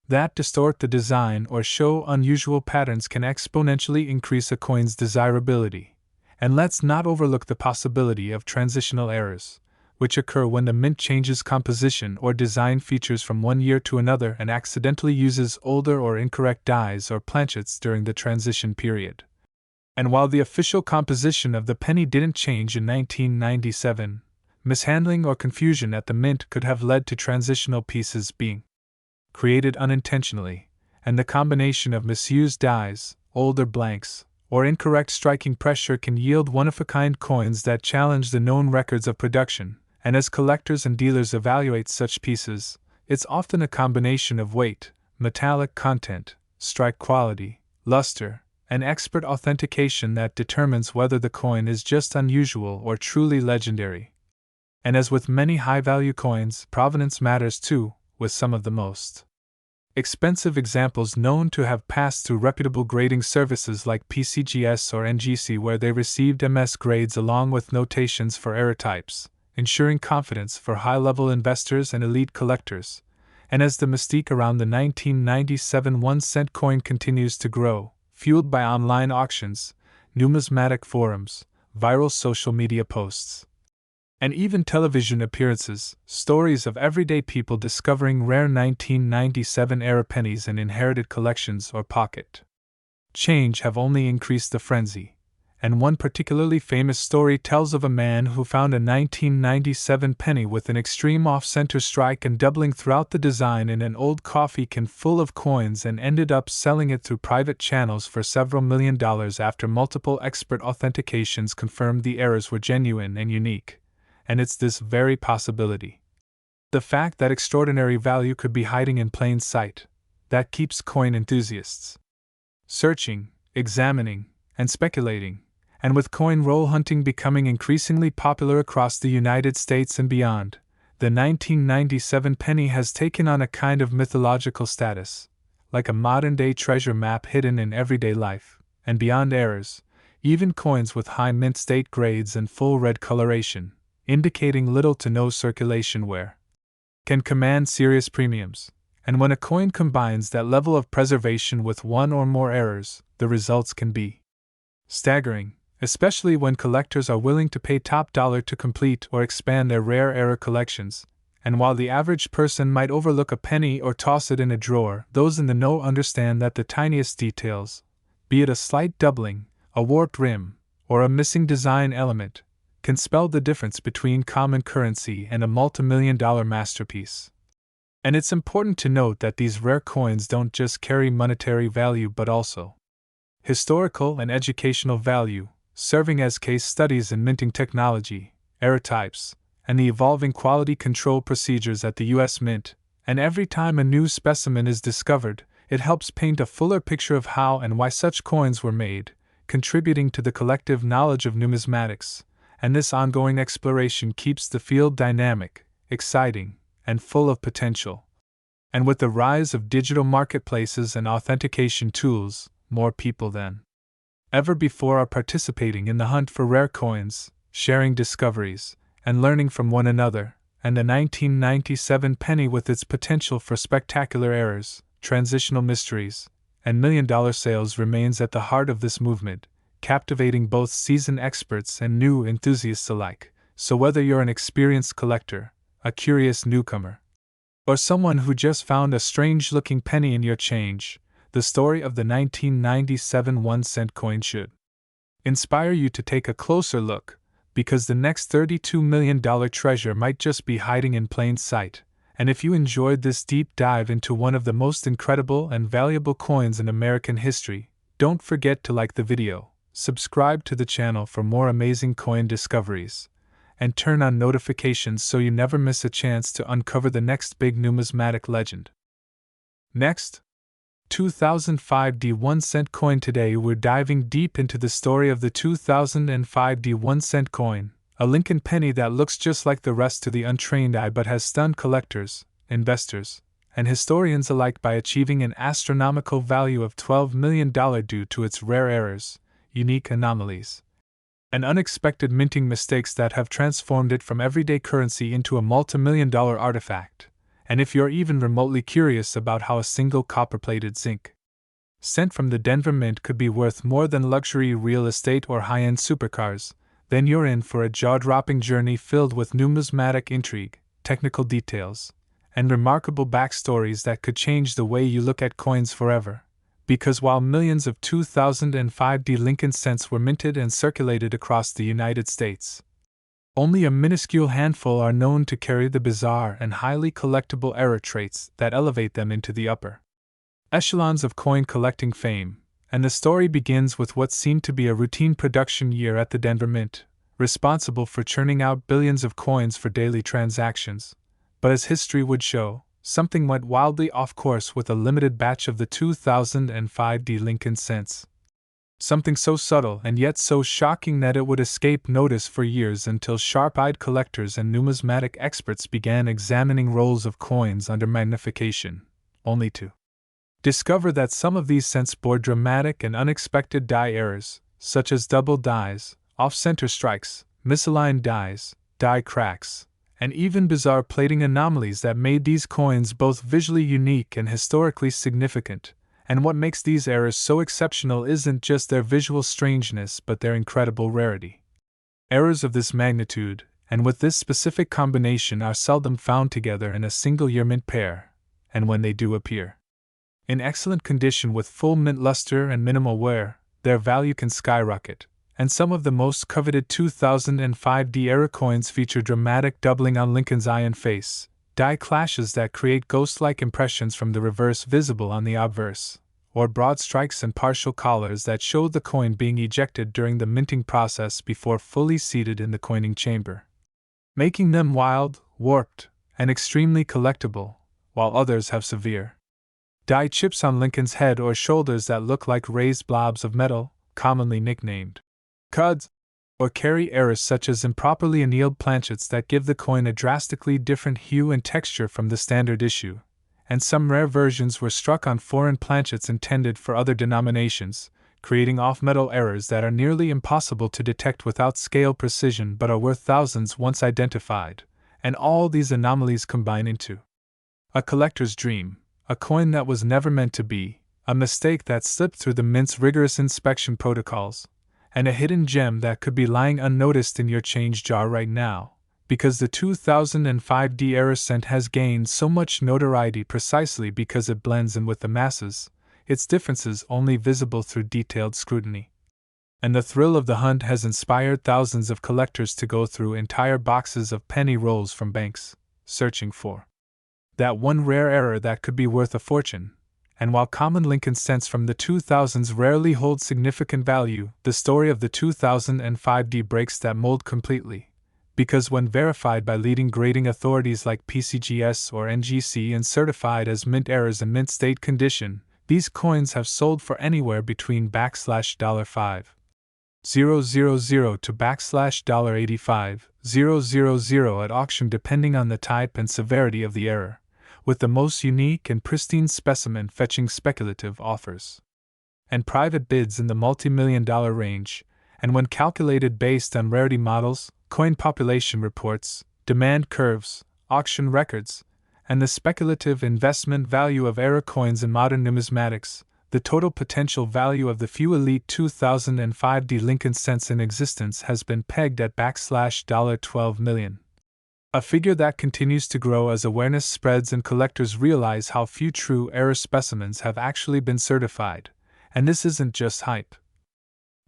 A: that distort the design or show unusual patterns can exponentially increase a coin's desirability. And let's not overlook the possibility of transitional errors, which occur when the mint changes composition or design features from one year to another and accidentally uses older or incorrect dies or planchets during the transition period. And while the official composition of the penny didn't change in 1997, mishandling or confusion at the mint could have led to transitional pieces being created unintentionally, and the combination of misused dies, older blanks, or incorrect striking pressure can yield one-of-a-kind coins that challenge the known records of production. And as collectors and dealers evaluate such pieces, it's often a combination of weight, metallic content, strike quality, luster, and expert authentication that determines whether the coin is just unusual or truly legendary. And as with many high-value coins, provenance matters too, with some of the most expensive examples known to have passed through reputable grading services like PCGS or NGC, where they received MS grades along with notations for error types, ensuring confidence for high-level investors and elite collectors. And as the mystique around the 1997 1-cent coin continues to grow, fueled by online auctions, numismatic forums, viral social media posts, and even television appearances, stories of everyday people discovering rare 1997-era pennies in inherited collections or pocket change have only increased the frenzy. And one particularly famous story tells of a man who found a 1997 penny with an extreme off-center strike and doubling throughout the design in an old coffee can full of coins, and ended up selling it through private channels for several $1 million after multiple expert authentications confirmed the errors were genuine and unique. And it's this very possibility, the fact that extraordinary value could be hiding in plain sight, that keeps coin enthusiasts searching, examining, and speculating. And with coin roll hunting becoming increasingly popular across the United States and beyond, the 1997 penny has taken on a kind of mythological status, like a modern-day treasure map hidden in everyday life. And beyond errors, even coins with high mint state grades and full red coloration, indicating little to no circulation wear, can command serious premiums. And when a coin combines that level of preservation with one or more errors, the results can be staggering, especially when collectors are willing to pay top dollar to complete or expand their rare error collections. And while the average person might overlook a penny or toss it in a drawer, those in the know understand that the tiniest details, be it a slight doubling, a warped rim, or a missing design element, can spell the difference between common currency and a multi-million-dollar masterpiece. And it's important to note that these rare coins don't just carry monetary value but also historical and educational value, serving as case studies in minting technology, error types, and the evolving quality control procedures at the U.S. Mint. And every time a new specimen is discovered, it helps paint a fuller picture of how and why such coins were made, contributing to the collective knowledge of numismatics. And this ongoing exploration keeps the field dynamic, exciting, and full of potential. And with the rise of digital marketplaces and authentication tools, more people than ever before are participating in the hunt for rare coins, sharing discoveries, and learning from one another. And the 1997 penny, with its potential for spectacular errors, transitional mysteries, and million-dollar sales, remains at the heart of this movement, captivating both seasoned experts and new enthusiasts alike. So whether you're an experienced collector, a curious newcomer, or someone who just found a strange-looking penny in your change, the story of the 1997 1-cent coin should inspire you to take a closer look, because the next $32 million treasure might just be hiding in plain sight. And if you enjoyed this deep dive into one of the most incredible and valuable coins in American history, don't forget to like the video, subscribe to the channel for more amazing coin discoveries, and turn on notifications so you never miss a chance to uncover the next big numismatic legend. Next, 2005D 1 cent coin. Today we're diving deep into the story of the 2005D 1 cent coin, a Lincoln penny that looks just like the rest to the untrained eye but has stunned collectors, investors, and historians alike by achieving an astronomical value of $12 million due to its rare errors, unique anomalies, and unexpected minting mistakes that have transformed it from everyday currency into a multi-million-dollar artifact. And if you're even remotely curious about how a single copper-plated zinc cent from the Denver Mint could be worth more than luxury real estate or high-end supercars, then you're in for a jaw-dropping journey filled with numismatic intrigue, technical details, and remarkable backstories that could change the way you look at coins forever. Because while millions of 2005D Lincoln cents were minted and circulated across the United States, only a minuscule handful are known to carry the bizarre and highly collectible error traits that elevate them into the upper echelons of coin collecting fame, and the story begins with what seemed to be a routine production year at the Denver Mint, responsible for churning out billions of coins for daily transactions. But as history would show, something went wildly off course with a limited batch of the 2005D Lincoln cents. Something so subtle and yet so shocking that it would escape notice for years until sharp-eyed collectors and numismatic experts began examining rolls of coins under magnification, only to discover that some of these cents bore dramatic and unexpected die errors, such as double dies, off-center strikes, misaligned dies, die cracks, and even bizarre plating anomalies that made these coins both visually unique and historically significant. And what makes these errors so exceptional isn't just their visual strangeness but their incredible rarity. Errors of this magnitude, and with this specific combination, are seldom found together in a single year mint pair, and when they do appear in excellent condition with full mint luster and minimal wear, their value can skyrocket, and some of the most coveted 2005D era coins feature dramatic doubling on Lincoln's eye and face, die clashes that create ghost-like impressions from the reverse visible on the obverse, or broad strikes and partial collars that show the coin being ejected during the minting process before fully seated in the coining chamber, making them wild, warped, and extremely collectible, while others have severe die chips on Lincoln's head or shoulders that look like raised blobs of metal, commonly nicknamed cuds, or carry errors such as improperly annealed planchets that give the coin a drastically different hue and texture from the standard issue, and some rare versions were struck on foreign planchets intended for other denominations, creating off-metal errors that are nearly impossible to detect without scale precision but are worth thousands once identified, and all these anomalies combine into a collector's dream, a coin that was never meant to be, a mistake that slipped through the Mint's rigorous inspection protocols, and a hidden gem that could be lying unnoticed in your change jar right now, because the 2005D error cent has gained so much notoriety precisely because it blends in with the masses, its differences only visible through detailed scrutiny. And the thrill of the hunt has inspired thousands of collectors to go through entire boxes of penny rolls from banks, searching for that one rare error that could be worth a fortune. And while common Lincoln cents from the 2000s rarely hold significant value, the story of the 2005D breaks that mold completely. Because when verified by leading grading authorities like PCGS or NGC and certified as mint errors in mint state condition, these coins have sold for anywhere between $5,000 to $85,000 at auction depending on the type and severity of the error, with the most unique and pristine specimen fetching speculative offers and private bids in the multi-million-dollar range, and when calculated based on rarity models, coin population reports, demand curves, auction records, and the speculative investment value of error coins in modern numismatics, the total potential value of the few elite 2005D Lincoln cents in existence has been pegged at $12 million. A figure that continues to grow as awareness spreads and collectors realize how few true error specimens have actually been certified, and this isn't just hype.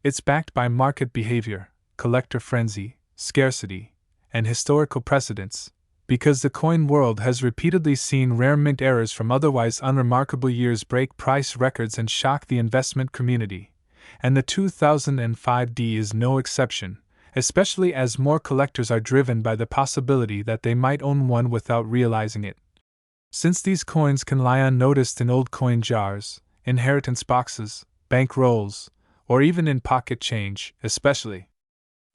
A: It's backed by market behavior, collector frenzy, scarcity, and historical precedents, because the coin world has repeatedly seen rare mint errors from otherwise unremarkable years break price records and shock the investment community. and the 2005D is no exception, especially as more collectors are driven by the possibility that they might own one without realizing it. Since these coins can lie unnoticed in old coin jars, inheritance boxes, bank rolls, or even in pocket change, especially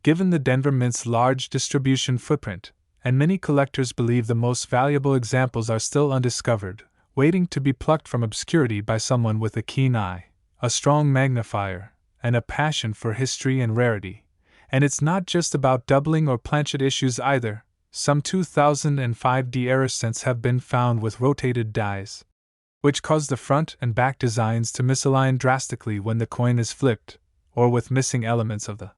A: given the Denver Mint's large distribution footprint, and many collectors believe the most valuable examples are still undiscovered, waiting to be plucked from obscurity by someone with a keen eye, a strong magnifier, and a passion for history and rarity. And it's not just about doubling or planchet issues either. Some 2005D error cents have been found with rotated dies, which cause the front and back designs to misalign drastically when the coin is flipped, or with missing elements of the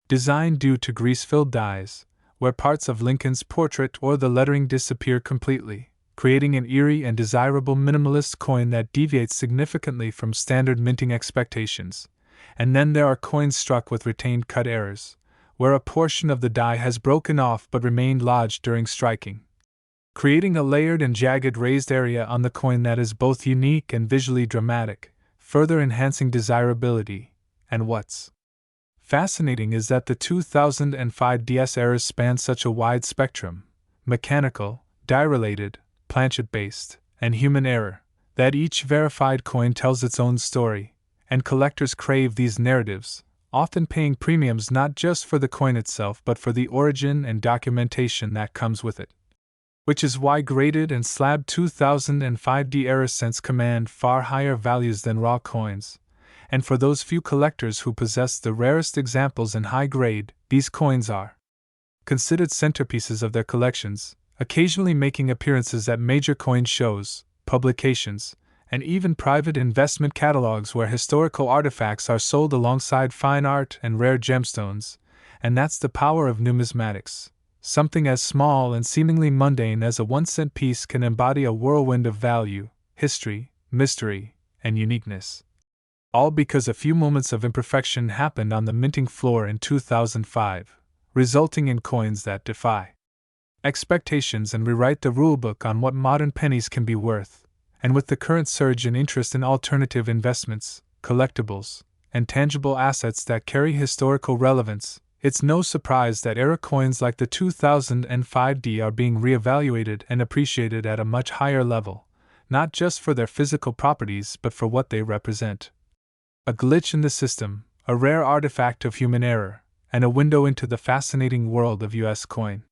A: design due to grease-filled dies, where parts of Lincoln's portrait or the lettering disappear completely, creating an eerie and desirable minimalist coin that deviates significantly from standard minting expectations. And then there are coins struck with retained cut errors, where a portion of the die has broken off but remained lodged during striking, creating a layered and jagged raised area on the coin that is both unique and visually dramatic, further enhancing desirability. And what's fascinating is that the 2005 DS errors span such a wide spectrum, mechanical, die-related, planchet-based, and human error, that each verified coin tells its own story, and collectors crave these narratives, often paying premiums not just for the coin itself but for the origin and documentation that comes with it. Which is why graded and slabbed 2005D error cents command far higher values than raw coins. And for those few collectors who possess the rarest examples in high grade, these coins are considered centerpieces of their collections, occasionally making appearances at major coin shows, publications, and even private investment catalogs where historical artifacts are sold alongside fine art and rare gemstones. And that's the power of numismatics. Something as small and seemingly mundane as a 1-cent piece can embody a whirlwind of value, history, mystery, and uniqueness. All because a few moments of imperfection happened on the minting floor in 2005, resulting in coins that defy expectations and rewrite the rulebook on what modern pennies can be worth. And with the current surge in interest in alternative investments, collectibles, and tangible assets that carry historical relevance, it's no surprise that era coins like the 2005D are being reevaluated and appreciated at a much higher level, not just for their physical properties but for what they represent. A glitch in the system, a rare artifact of human error, and a window into the fascinating world of U.S. coin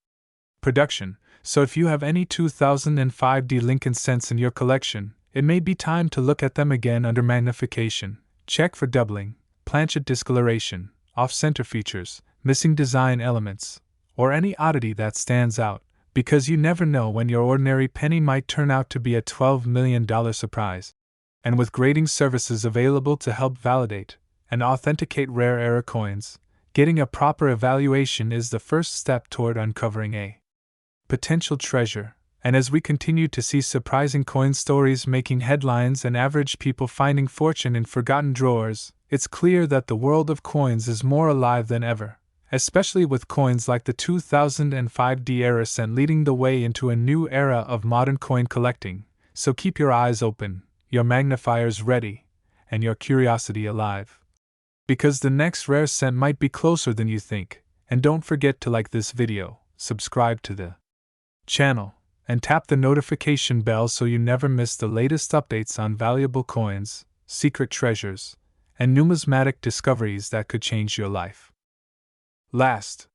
A: production. So if you have any 2005D Lincoln cents in your collection, it may be time to look at them again under magnification. Check for doubling, planchet discoloration, off-center features, missing design elements, or any oddity that stands out, because you never know when your ordinary penny might turn out to be a $12 million surprise. And with grading services available to help validate and authenticate rare era coins, getting a proper evaluation is the first step toward uncovering a potential treasure. And as we continue to see surprising coin stories making headlines and average people finding fortune in forgotten drawers, it's clear that the world of coins is more alive than ever, especially with coins like the 2005D era cent leading the way into a new era of modern coin collecting. So keep your eyes open, your magnifiers ready, and your curiosity alive, because the next rare cent might be closer than you think. And don't forget to like this video, subscribe to the channel, and tap the notification bell so you never miss the latest updates on valuable coins, secret treasures, and numismatic discoveries that could change your life. Last,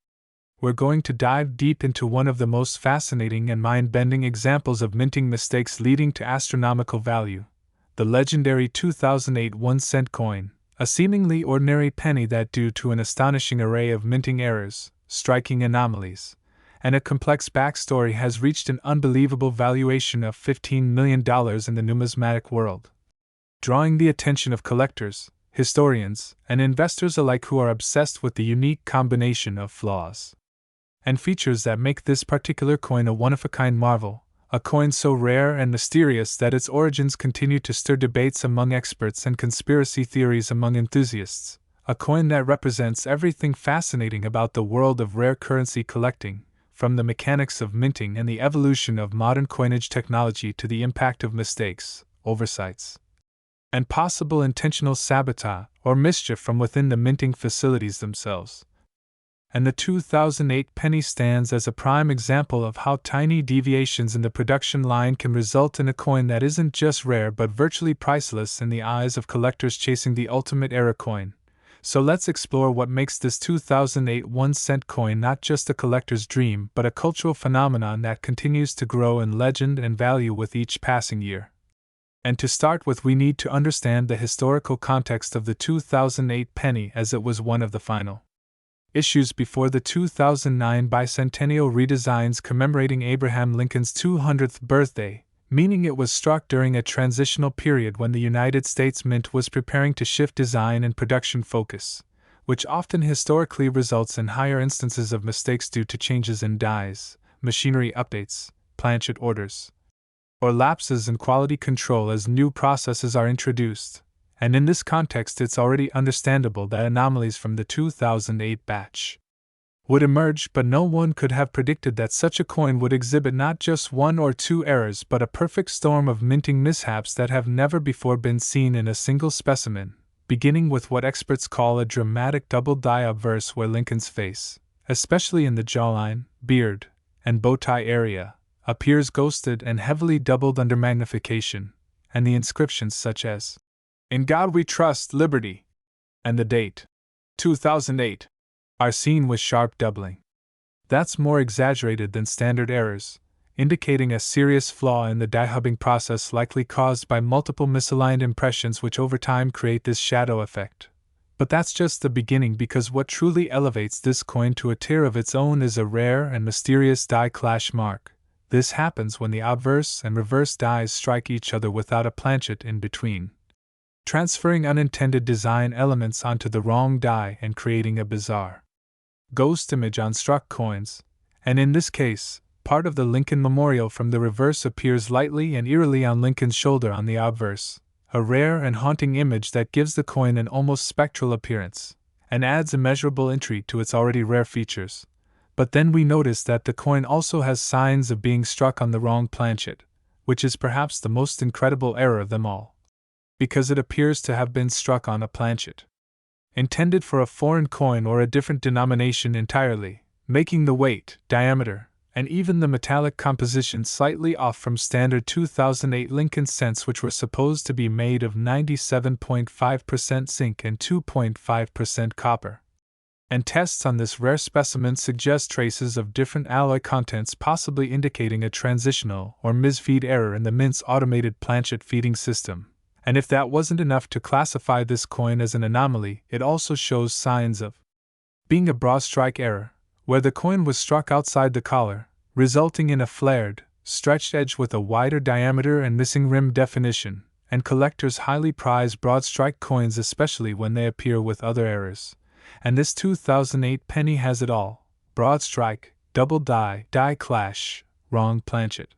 A: we're going to dive deep into one of the most fascinating and mind-bending examples of minting mistakes leading to astronomical value, the legendary 2008 1-cent coin, a seemingly ordinary penny that, due to an astonishing array of minting errors, striking anomalies, and a complex backstory, has reached an unbelievable valuation of $15 million in the numismatic world, drawing the attention of collectors, historians, and investors alike who are obsessed with the unique combination of flaws and features that make this particular coin a one-of-a-kind marvel, a coin so rare and mysterious that its origins continue to stir debates among experts and conspiracy theories among enthusiasts, a coin that represents everything fascinating about the world of rare currency collecting, from the mechanics of minting and the evolution of modern coinage technology to the impact of mistakes, oversights, and possible intentional sabotage or mischief from within the minting facilities themselves. And the 2008 penny stands as a prime example of how tiny deviations in the production line can result in a coin that isn't just rare but virtually priceless in the eyes of collectors chasing the ultimate era coin. So let's explore what makes this 2008 1-cent coin not just a collector's dream but a cultural phenomenon that continues to grow in legend and value with each passing year. And to start with, we need to understand the historical context of the 2008 penny, as it was one of the final issues before the 2009 bicentennial redesigns commemorating Abraham Lincoln's 200th birthday, meaning it was struck during a transitional period when the United States Mint was preparing to shift design and production focus, which often historically results in higher instances of mistakes due to changes in dies, machinery updates, planchet orders, or lapses in quality control as new processes are introduced. And in this context, it's already understandable that anomalies from the 2008 batch would emerge, but no one could have predicted that such a coin would exhibit not just one or two errors but a perfect storm of minting mishaps that have never before been seen in a single specimen, beginning with what experts call a dramatic double die obverse where Lincoln's face, especially in the jawline, beard, and bow tie area, appears ghosted and heavily doubled under magnification, and the inscriptions such as "In God We Trust, Liberty," and the date, 2008, are seen with sharp doubling. That's more exaggerated than standard errors, indicating a serious flaw in the die-hubbing process likely caused by multiple misaligned impressions which over time create this shadow effect. But that's just the beginning, because what truly elevates this coin to a tier of its own is a rare and mysterious die clash mark. This happens when the obverse and reverse dies strike each other without a planchet in between, transferring unintended design elements onto the wrong die and creating a bizarre ghost image on struck coins. And in this case, part of the Lincoln memorial from the reverse appears lightly and eerily on Lincoln's shoulder on the obverse, a rare and haunting image that gives the coin an almost spectral appearance, and adds immeasurable intrigue to its already rare features. But then we notice that the coin also has signs of being struck on the wrong planchet, which is perhaps the most incredible error of them all, because it appears to have been struck on a planchet intended for a foreign coin or a different denomination entirely, making the weight, diameter, and even the metallic composition slightly off from standard 2008 Lincoln cents, which were supposed to be made of 97.5% zinc and 2.5% copper. And tests on this rare specimen suggest traces of different alloy contents, possibly indicating a transitional or misfeed error in the Mint's automated planchet feeding system. And if that wasn't enough to classify this coin as an anomaly, it also shows signs of being a broad strike error, where the coin was struck outside the collar, resulting in a flared, stretched edge with a wider diameter and missing rim definition. And collectors highly prize broad strike coins, especially when they appear with other errors. And this 2008 penny has it all: broad strike, double die, die clash, wrong planchet,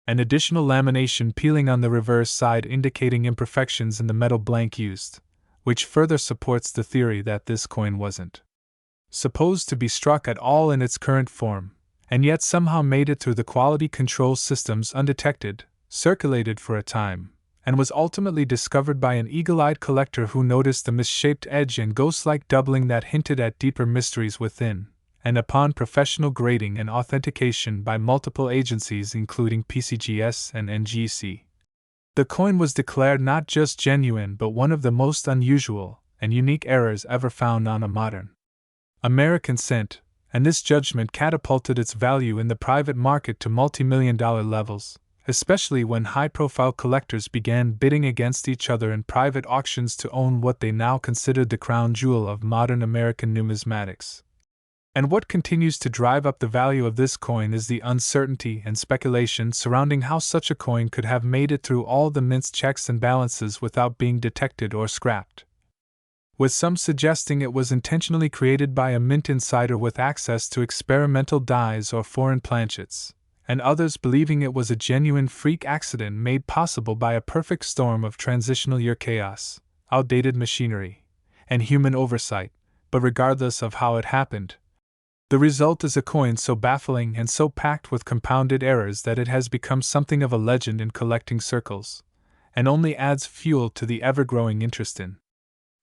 A: and additional lamination peeling on the reverse side indicating imperfections in the metal blank used, which further supports the theory that this coin wasn't supposed to be struck at all in its current form, and yet somehow made it through the quality control systems undetected, circulated for a time, and was ultimately discovered by an eagle-eyed collector who noticed the misshaped edge and ghost-like doubling that hinted at deeper mysteries within. And upon professional grading and authentication by multiple agencies including PCGS and NGC, the coin was declared not just genuine but one of the most unusual and unique errors ever found on a modern American cent, and this judgment catapulted its value in the private market to multi-million-dollar levels, especially when high-profile collectors began bidding against each other in private auctions to own what they now considered the crown jewel of modern American numismatics. And what continues to drive up the value of this coin is the uncertainty and speculation surrounding how such a coin could have made it through all the Mint's checks and balances without being detected or scrapped, with some suggesting it was intentionally created by a Mint insider with access to experimental dies or foreign planchets, and others believing it was a genuine freak accident made possible by a perfect storm of transitional year chaos, outdated machinery, and human oversight. But regardless of how it happened, the result is a coin so baffling and so packed with compounded errors that it has become something of a legend in collecting circles, and only adds fuel to the ever-growing interest in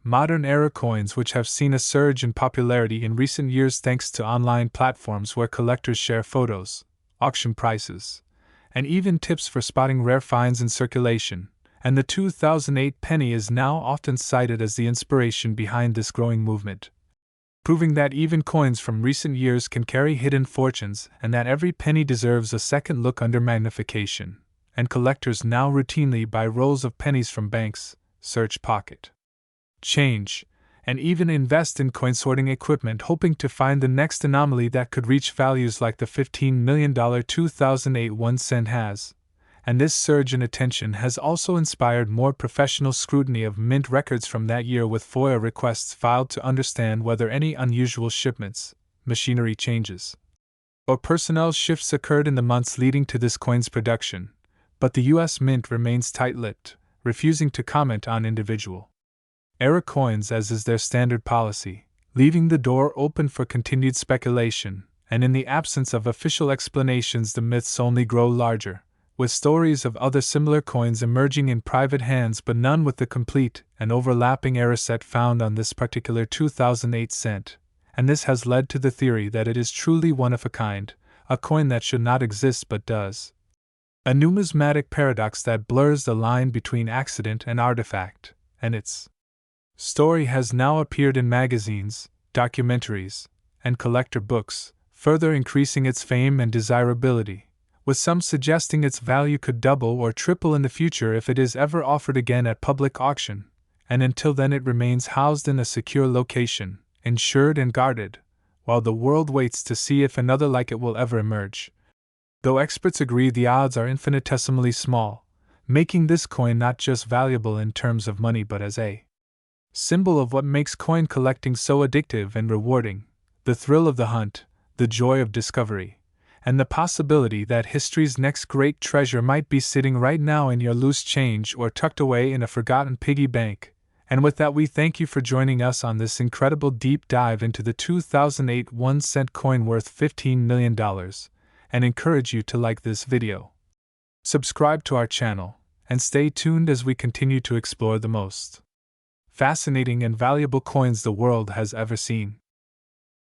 A: modern era coins, which have seen a surge in popularity in recent years thanks to online platforms where collectors share photos, auction prices, and even tips for spotting rare finds in circulation. And the 2008 penny is now often cited as the inspiration behind this growing movement, proving that even coins from recent years can carry hidden fortunes and that every penny deserves a second look under magnification. And collectors now routinely buy rolls of pennies from banks, search pocket change, and even invest in coin sorting equipment hoping to find the next anomaly that could reach values like the $15 million 2008 1 cent has. And this surge in attention has also inspired more professional scrutiny of mint records from that year, with FOIA requests filed to understand whether any unusual shipments, machinery changes, or personnel shifts occurred in the months leading to this coin's production. But the U.S. Mint remains tight-lipped, refusing to comment on individual era coins as is their standard policy, leaving the door open for continued speculation, and in the absence of official explanations the myths only grow larger, with stories of other similar coins emerging in private hands but none with the complete and overlapping era set found on this particular 2008 cent, and this has led to the theory that it is truly one of a kind, a coin that should not exist but does. A numismatic paradox that blurs the line between accident and artifact, and its story has now appeared in magazines, documentaries, and collector books, further increasing its fame and desirability, with some suggesting its value could double or triple in the future if it is ever offered again at public auction, and until then it remains housed in a secure location, insured and guarded, while the world waits to see if another like it will ever emerge. Though experts agree the odds are infinitesimally small, making this coin not just valuable in terms of money but as a symbol of what makes coin collecting so addictive and rewarding: the thrill of the hunt, the joy of discovery, and the possibility that history's next great treasure might be sitting right now in your loose change or tucked away in a forgotten piggy bank. And with that, we thank you for joining us on this incredible deep dive into the 2008 1 cent coin worth $15 million, and encourage you to like this video, subscribe to our channel, and stay tuned as we continue to explore the most fascinating and valuable coins the world has ever seen.